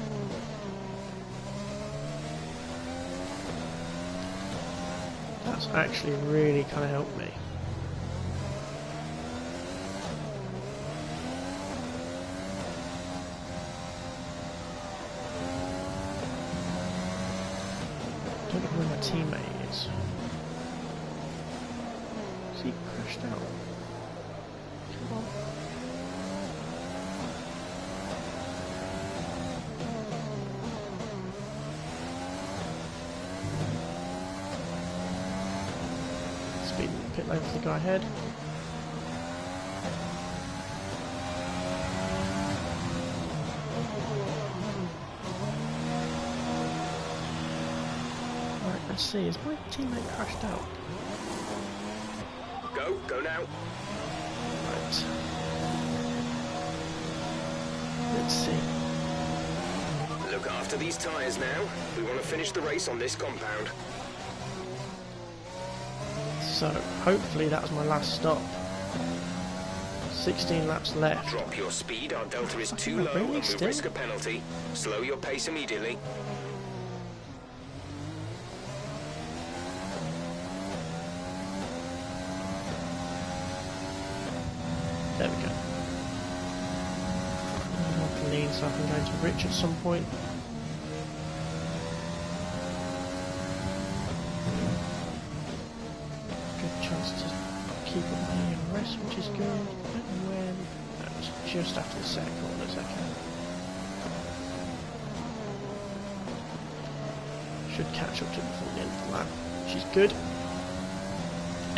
[SPEAKER 1] That's actually really kind of helped me. I don't know where my teammate is. Has he crashed out? Come on. Speed pit lane for the guy ahead. Right, let's see, is my teammate crashed out?
[SPEAKER 2] Go now.
[SPEAKER 1] Right. Let's see.
[SPEAKER 2] Look after these tyres now. We want to finish the race on this compound.
[SPEAKER 1] So, hopefully that was my last stop. 16 laps left.
[SPEAKER 2] Drop your speed. Our delta is too low
[SPEAKER 1] really
[SPEAKER 2] and we
[SPEAKER 1] still?
[SPEAKER 2] risk a penalty. Slow your pace immediately.
[SPEAKER 1] There we go. Not clean, so I can go into Rich at some point. Good chance to keep up my rest, which is good. Don't know when. That was just after the second corner, okay. Should catch up to it before the end of the lap, which is good.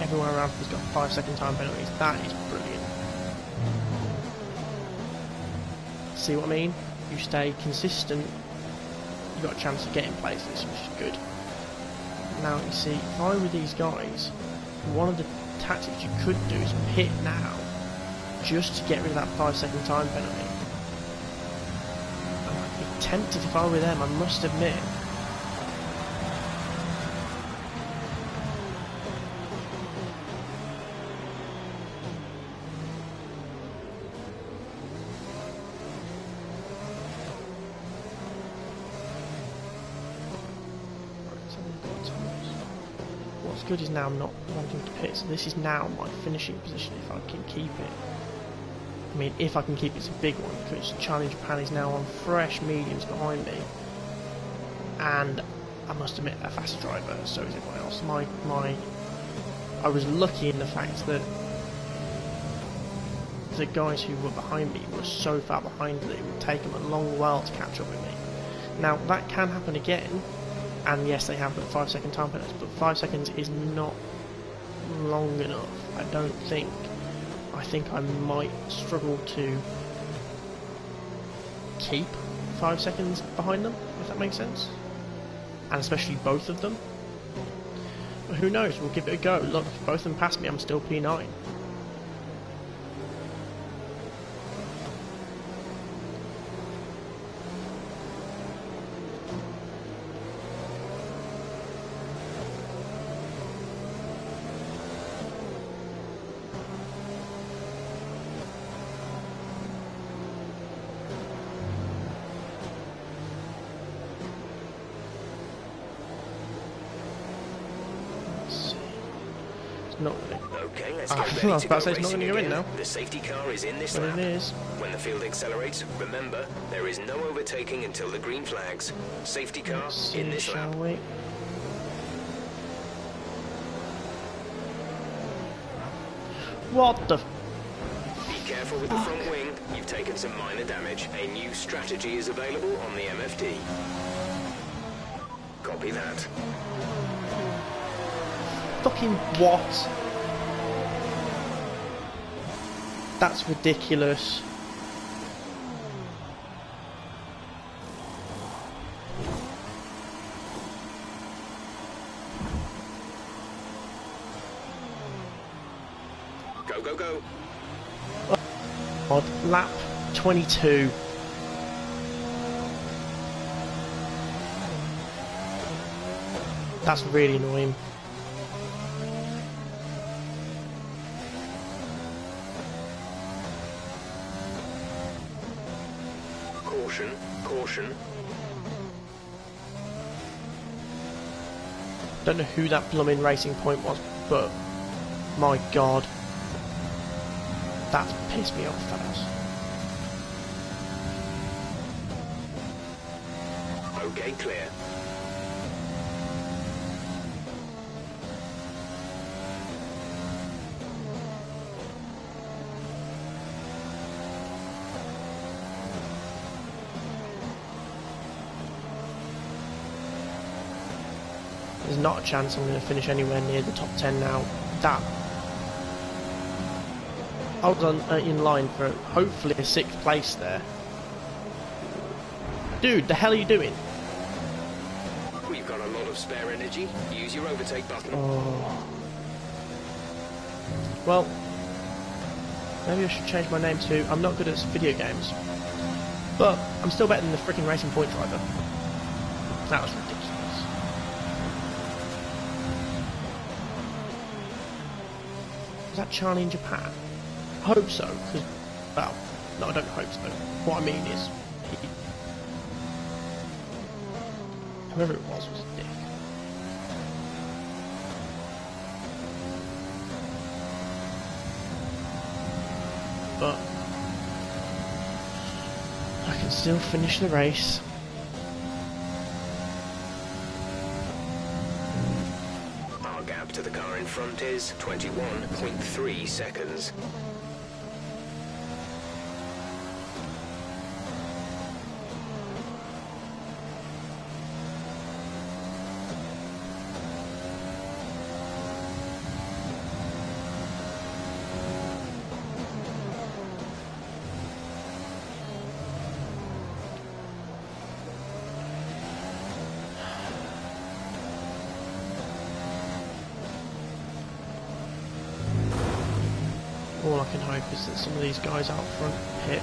[SPEAKER 1] Everyone around has got 5-second time penalties. That is brilliant. See what I mean? You stay consistent, you've got a chance of getting places, which is good. Now you see, if I were these guys, one of the tactics you could do is pit now, just to get rid of that 5-second time penalty. And I'd be tempted if I were them, I must admit. What's good is now I'm not wanting to pit, so this is now my finishing position if I can keep it. I mean, if I can keep it, it's a big one, because Charlie Japan is now on fresh mediums behind me. And I must admit, a fast driver, so is everyone else. I was lucky in the fact that the guys who were behind me were so far behind that it would take them a long while to catch up with me. Now, that can happen again, and yes, they have got 5-second time penalties, but 5 seconds is not long enough, I don't think. I think I might struggle to keep 5 seconds behind them, if that makes sense. And especially both of them. But who knows, we'll give it a go. Look, if both of them pass me, I'm still P9. Not really.
[SPEAKER 2] Okay, let's
[SPEAKER 1] I
[SPEAKER 2] get ready
[SPEAKER 1] was
[SPEAKER 2] to
[SPEAKER 1] about to
[SPEAKER 2] go
[SPEAKER 1] say it's not
[SPEAKER 2] racing
[SPEAKER 1] going to go in
[SPEAKER 2] again.
[SPEAKER 1] now.
[SPEAKER 2] The safety car is in this
[SPEAKER 1] But
[SPEAKER 2] lap.
[SPEAKER 1] it is.
[SPEAKER 2] When the field accelerates, remember, there is no overtaking until the green flags. Safety car
[SPEAKER 1] Let's
[SPEAKER 2] in
[SPEAKER 1] see,
[SPEAKER 2] this
[SPEAKER 1] shall
[SPEAKER 2] lap.
[SPEAKER 1] we? What the f-
[SPEAKER 2] Be careful with the front wing. You've taken some minor damage. A new strategy is available on the MFD. Copy that.
[SPEAKER 1] fucking what? That's ridiculous.
[SPEAKER 2] Go, go, go.
[SPEAKER 1] Odd. Lap 22. That's really annoying.
[SPEAKER 2] Caution, caution.
[SPEAKER 1] Don't know who that blooming Racing Point was, but my god. That's pissed me off, fellas.
[SPEAKER 2] Okay, clear.
[SPEAKER 1] There's not a chance I'm going to finish anywhere near the top 10 now. That I was in line for hopefully a 6th place there. Dude, the hell are you doing?
[SPEAKER 2] We've got a lot of spare energy. Use your overtake button.
[SPEAKER 1] Oh. Well, maybe I should change my name to I'm not good at video games, but I'm still better than the freaking Racing Point driver. That was ridiculous. Is that Charlie in Japan? I hope so, because, well, no, I don't hope so. What I mean is, whoever it was a dick. But I can still finish the race.
[SPEAKER 2] Our gap to the car in front is 21.3 seconds.
[SPEAKER 1] hope is that some of these guys out front hit.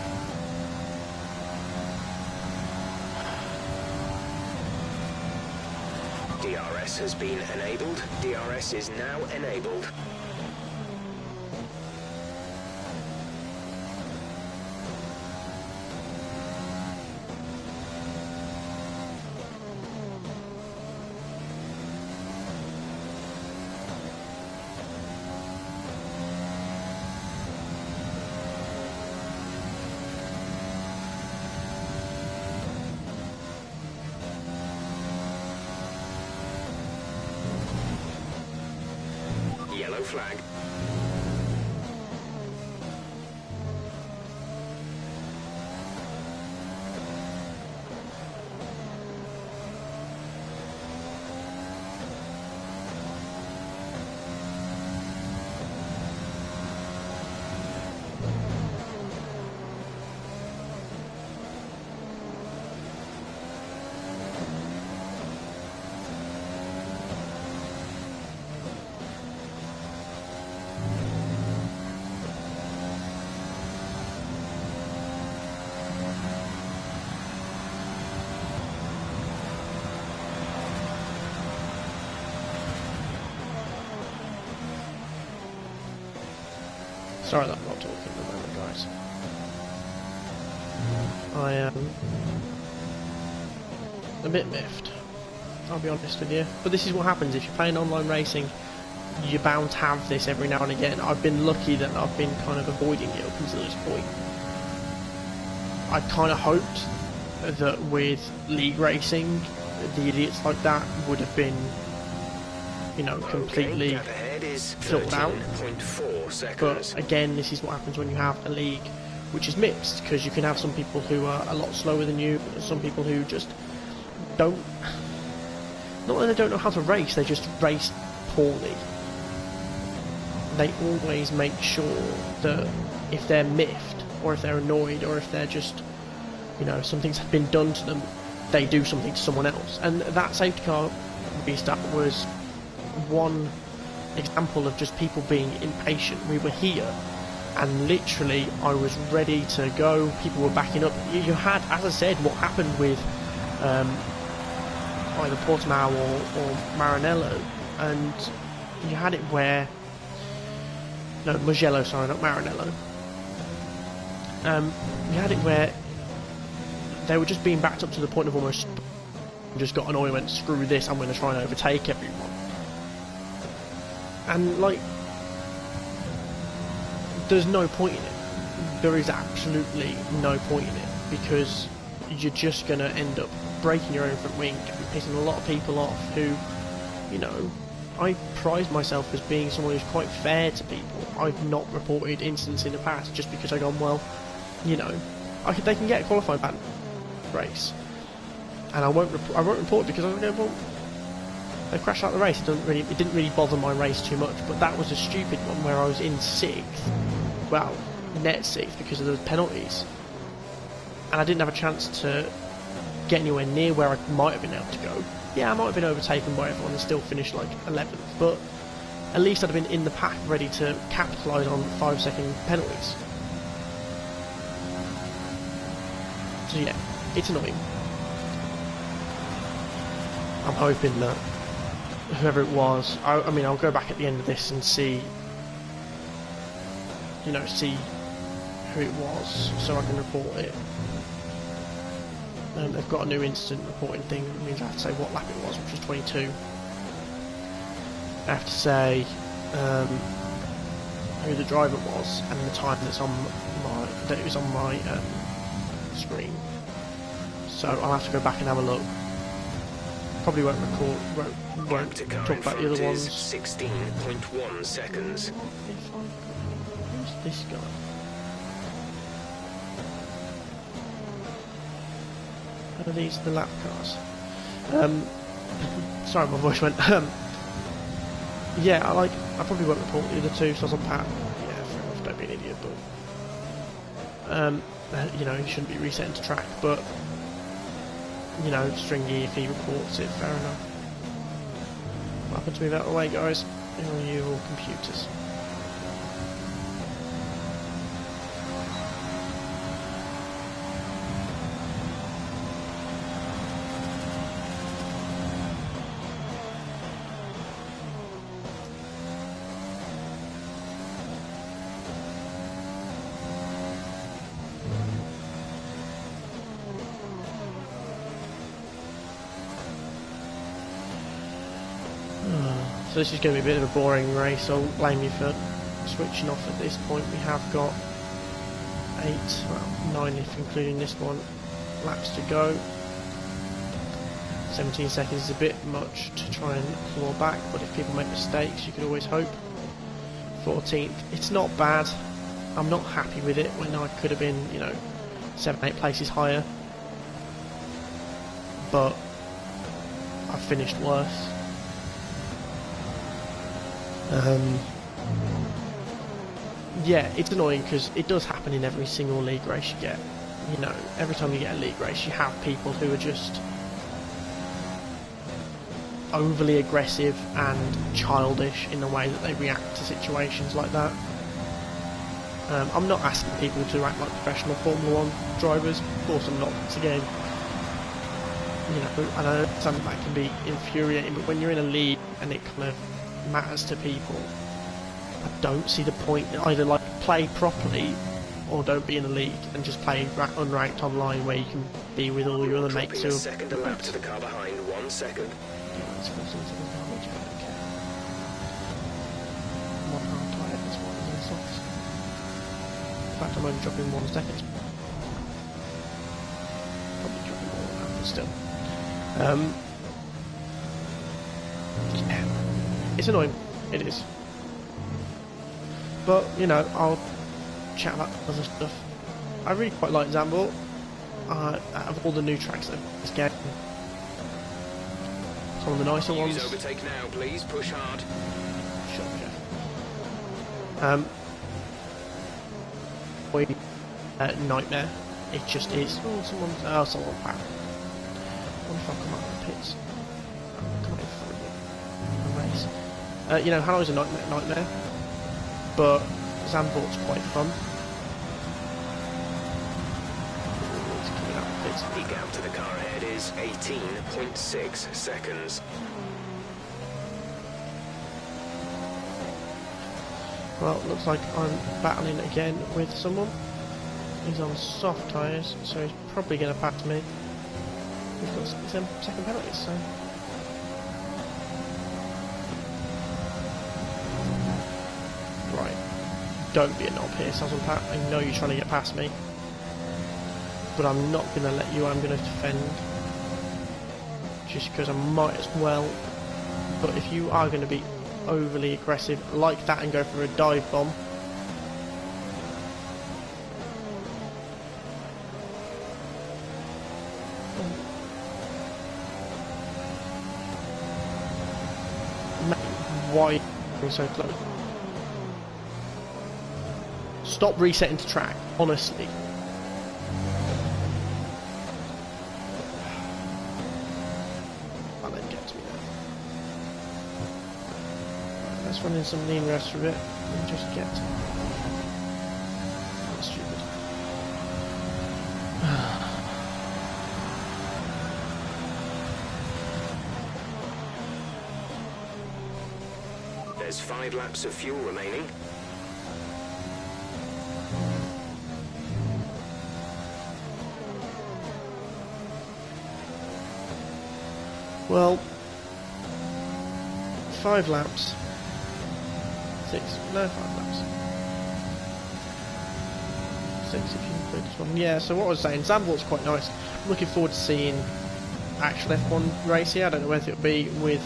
[SPEAKER 2] DRS has been enabled. DRS is now enabled. Yellow flag.
[SPEAKER 1] Sorry that I'm not talking at the moment, guys. I am a bit miffed, I'll be honest with you. But this is what happens if you're playing online racing. You're bound to have this every now and again. I've been lucky that I've been kind of avoiding it up until this point. I kind of hoped that with league racing, the idiots like that would have been, you know, completely filtered out. But again, this is what happens when you have a league which is mixed, because you can have some people who are a lot slower than you, some people who just don't, not that they don't know how to race, they just race poorly. They always make sure that if they're miffed, or if they're annoyed, or if they're just, you know, something's been done to them, they do something to someone else. And that safety car restart was one example of just people being impatient. We were here, and literally I was ready to go. People were backing up. You had, as I said, what happened with either Portimao or Maranello, and you had it where, no, Mugello, sorry, not Maranello. You had it where they were just being backed up to the point of almost just got annoyed and went, screw this, I'm going to try and overtake everyone. And, like, there's no point in it. There is absolutely no point in it, because you're just going to end up breaking your own front wing and pissing a lot of people off who, you know, I prize myself as being someone who's quite fair to people. I've not reported incidents in the past just because I've gone, well, you know, they can get a qualified ban race, and I won't report it because I'm going to go, well, they crashed out the race. It didn't really bother my race too much, but that was a stupid one where I was in 6th, well, net 6th because of the penalties, and I didn't have a chance to get anywhere near where I might have been able to go. Yeah, I might have been overtaken by everyone and still finished like 11th, but at least I'd have been in the pack ready to capitalise on 5-second penalties. So yeah, it's annoying. I'm hoping that whoever it was, I mean, I'll go back at the end of this and see, you know, see who it was so I can report it. They've got a new incident reporting thing, that means I have to say what lap it was, which was 22. I have to say who the driver was and the time that it was on my screen. So I'll have to go back and have a look. Probably won't talk about the other ones.
[SPEAKER 2] 16.1 seconds.
[SPEAKER 1] Who's this guy? Are these the lap cars? Sorry, my voice went. Yeah, I probably won't report the other two, so I was on Pat. Yeah, fair enough, don't be an idiot, but you know, he shouldn't be resetting to track, but you know, Stringy, if he reports it, fair enough. What happened to move out of the way, guys? Who are you all computers? So this is going to be a bit of a boring race. I'll blame you for switching off at this point. We have got 9 if including this one, laps to go. 17 seconds is a bit much to try and claw back, but if people make mistakes you could always hope. 14th, it's not bad. I'm not happy with it when I could have been, you know, 7-8 places higher, but I've finished worse. Yeah, it's annoying because it does happen in every single league race you get. You know, every time you get a league race you have people who are just overly aggressive and childish in the way that they react to situations like that. I'm not asking people to act like professional Formula 1 drivers, of course I'm not. It's a game. You know, and I understand that can be infuriating, but when you're in a league and it kind of matters to people, I don't see the point. Either like play properly or don't be in a league and just play unranked online where you can be with all your other mates who are
[SPEAKER 2] second a lap to the car behind, 1 second.
[SPEAKER 1] In fact, I'm only dropping 1 second. Probably dropping more than that, but still. Yeah. It's annoying. It is. But, you know, I'll chat about other stuff. I really quite like Zandvoort. Out of all the new tracks in this game, some of the nicer ones.
[SPEAKER 2] Overtake now, please. Push hard.
[SPEAKER 1] Shut up, nightmare. It just is. Oh, someone's. Oh, someone back. What if I come out of the pits? Come out in front of the race. You know, Hallow's a nightmare, but Zandvoort's quite fun. It's coming out of the pits.
[SPEAKER 2] The gap to the car ahead is 18.6 seconds.
[SPEAKER 1] Well, looks like I'm battling again with someone. He's on soft tyres, so he's probably going to pass me. We've got some second penalties, so... Right. Don't be a knob here, Sazzle Pat. I know you're trying to get past me. But I'm not going to let you, I'm going to defend. Just because I might as well. But if you are going to be overly aggressive like that and go for a dive bomb, why are you so close? Stop resetting to track, honestly. I'll let get to me now. Right, let's run in some lean rest for a bit and just get. That's stupid.
[SPEAKER 2] There's 5 laps of fuel remaining.
[SPEAKER 1] Well, 5 laps. 6. No, 5 laps. 6 if you include this one. Yeah, so what I was saying, Zandvoort's quite nice. I'm looking forward to seeing actual F1 race here. I don't know whether it'll be with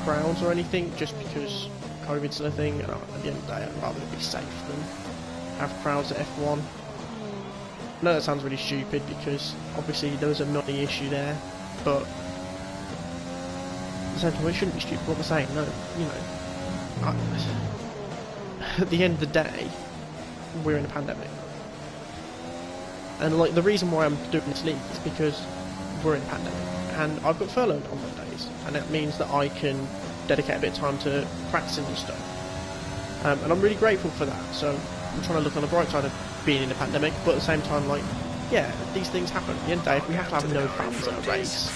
[SPEAKER 1] crowds or anything, just because COVID's still a thing, and at the end of the day I'd rather it be safe than have crowds at F1. I know that sounds really stupid because obviously there was a money issue there, but at the same time it shouldn't be stupid. What am I saying? No, you know, at the end of the day we're in a pandemic, and like the reason why I'm doing this league is because we're in a pandemic and I've got furloughed on Mondays, and that means that I can dedicate a bit of time to practicing and stuff, and I'm really grateful for that. So I'm trying to look on the bright side of being in a pandemic, but at the same time, like, yeah, these things happen. At the end of the day, if we have to have no fans at a race,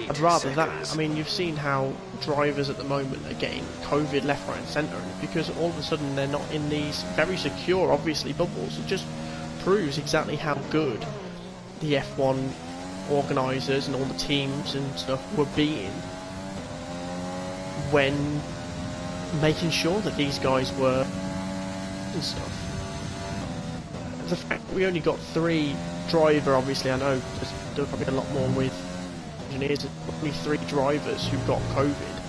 [SPEAKER 1] I'd rather that. I mean, you've seen how drivers at the moment are getting COVID left, right and centre, because all of a sudden they're not in these very secure, obviously, bubbles. It just proves exactly how good the F1 organisers and all the teams and stuff were being when making sure that these guys were and stuff. The fact that we only got 3 driver, obviously I know there's probably a lot more with engineers, only 3 drivers who got COVID,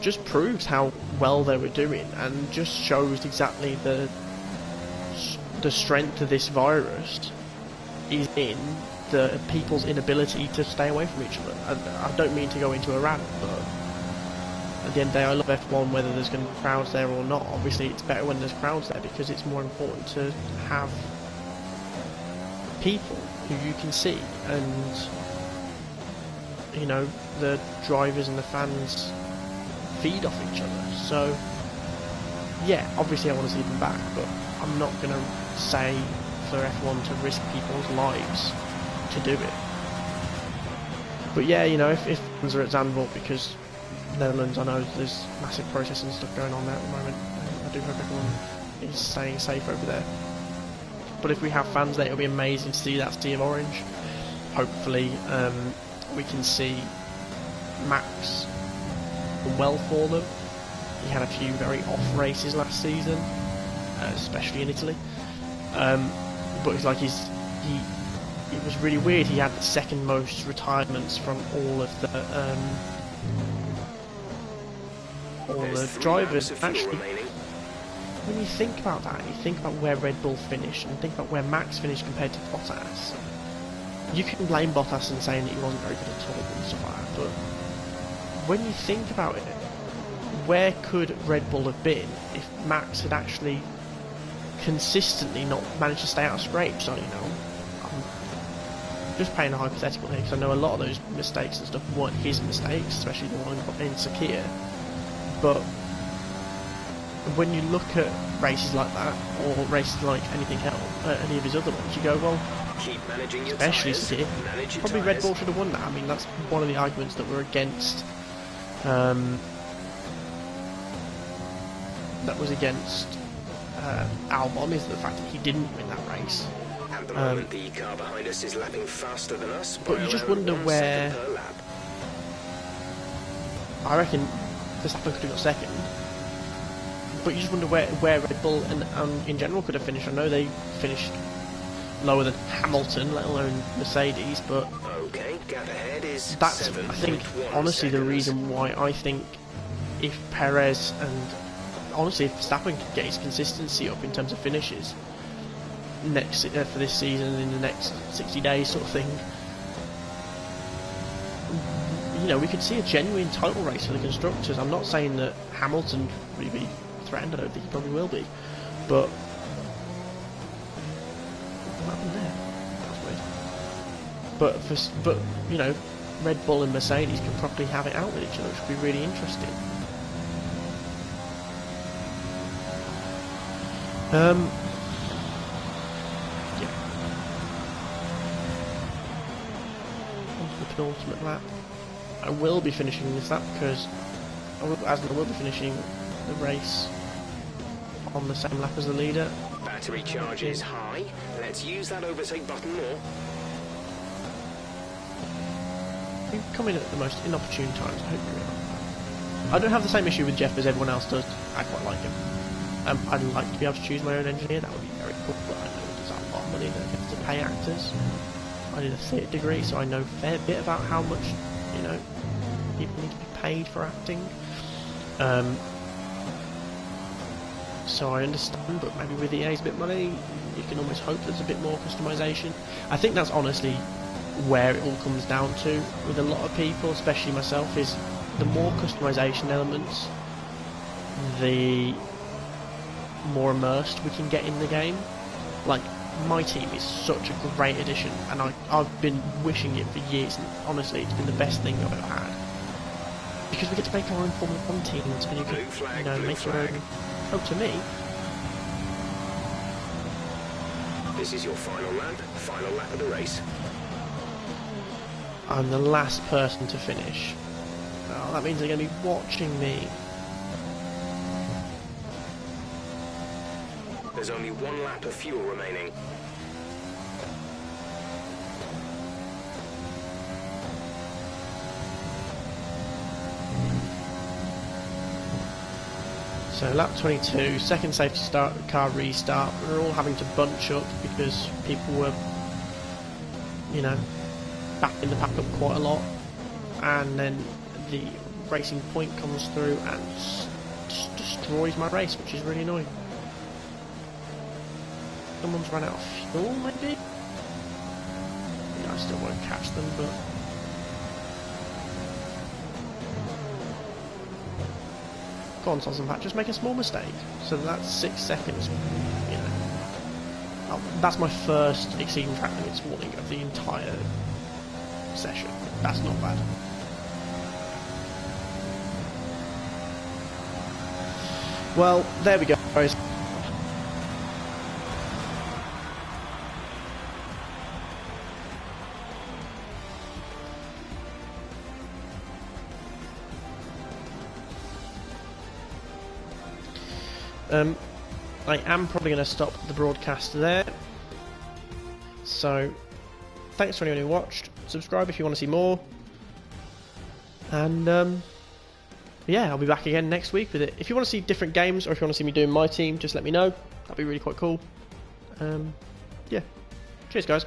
[SPEAKER 1] just proves how well they were doing and just shows exactly the strength of this virus is in the people's inability to stay away from each other. I don't mean to go into a rant, but at the end of the day I love F1 whether there's going to be crowds there or not. Obviously it's better when there's crowds there because it's more important to have people who you can see, and you know, the drivers and the fans feed off each other. So yeah, obviously I want to see them back, but I'm not going to say for F1 to risk people's lives to do it. But yeah, you know, if fans are at Zandvoort, because Netherlands, I know there's massive protests and stuff going on there at the moment, I do hope everyone is staying safe over there. But if we have fans there, it'll be amazing to see that sea of orange. Hopefully we can see Max well for them. He had a few very off races last season, especially in Italy. But it's like it was really weird. He had the second most retirements from all of the drivers. Actually, when you think about that, you think about where Red Bull finished and think about where Max finished compared to Bottas. You can blame Bottas and saying that he wasn't very good at all and stuff like that, but when you think about it, where could Red Bull have been if Max had actually consistently not managed to stay out of scrapes? So, you know, I'm just playing a hypothetical here because I know a lot of those mistakes and stuff weren't his mistakes, especially the one in Sakir. But when you look at races like that, or races like anything else, any of his other ones, you go, well,
[SPEAKER 2] keep managing your
[SPEAKER 1] especially
[SPEAKER 2] tires,
[SPEAKER 1] Sakir, probably Red Bull should have won that. I mean, that's one of the arguments that were against Albon, is the fact that he didn't win that race.
[SPEAKER 2] At the moment, the car behind us is lapping faster than us.
[SPEAKER 1] But you just wonder where. I reckon Verstappen could have got second. But you just wonder where Red Bull and in general could have finished. I know they finished lower than Hamilton, let alone Mercedes, but
[SPEAKER 2] okay, gap ahead is
[SPEAKER 1] that's, I think, honestly the reason why I think if Perez and honestly if Verstappen can get his consistency up in terms of finishes next for this season in the next 60 days sort of thing, you know, we could see a genuine title race for the constructors. I'm not saying that Hamilton could really be threatened, I don't think he probably will be, but what happened there? That was weird. But you know, Red Bull and Mercedes can probably have it out with each other, which would be really interesting. Yeah. On to the penultimate lap. I will be finishing this lap because I will be finishing the race on the same lap as the leader.
[SPEAKER 2] Battery charge is high. Let's use that overtake button more.
[SPEAKER 1] You come in at the most inopportune times, I hope you realise. I don't have the same issue with Jeff as everyone else does. I quite like him. I'd like to be able to choose my own engineer, that would be very cool, but I know there's a lot of money that gets to pay actors. I did a theatre degree, so I know a fair bit about how much, you know, people need to be paid for acting. So I understand, but maybe with EA's bit money, you can almost hope there's a bit more customisation. I think that's honestly where it all comes down to with a lot of people, especially myself, is the more customisation elements, the more immersed we can get in the game. Like, my team is such a great addition, and I've been wishing it for years, and honestly it's been the best thing I've ever had. Because we get to make our own Formula 1 teams, and you can, you know, make your own. Oh, to me.
[SPEAKER 2] This is your final lap of the race.
[SPEAKER 1] I'm the last person to finish. Oh, that means they're going to be watching me.
[SPEAKER 2] There's only 1 lap of fuel remaining.
[SPEAKER 1] So lap 22, second safety start, car restart. We're all having to bunch up because people were, you know, backing the pack up quite a lot. And then the racing point comes through and just destroys my race, which is really annoying. Someone's run out of fuel, maybe? Yeah, I still won't catch them, but... Go on, Zandvoort, just make a small mistake. So that's 6 seconds, you know. Oh, that's my first exceeding track limits warning of the entire session. That's not bad. Well, there we go, guys. I am probably going to stop the broadcast there. So, thanks for anyone who watched. Subscribe if you want to see more. And, yeah, I'll be back again next week with it. If you want to see different games, or if you want to see me doing my team, just let me know. That'd be really quite cool. Yeah. Cheers, guys.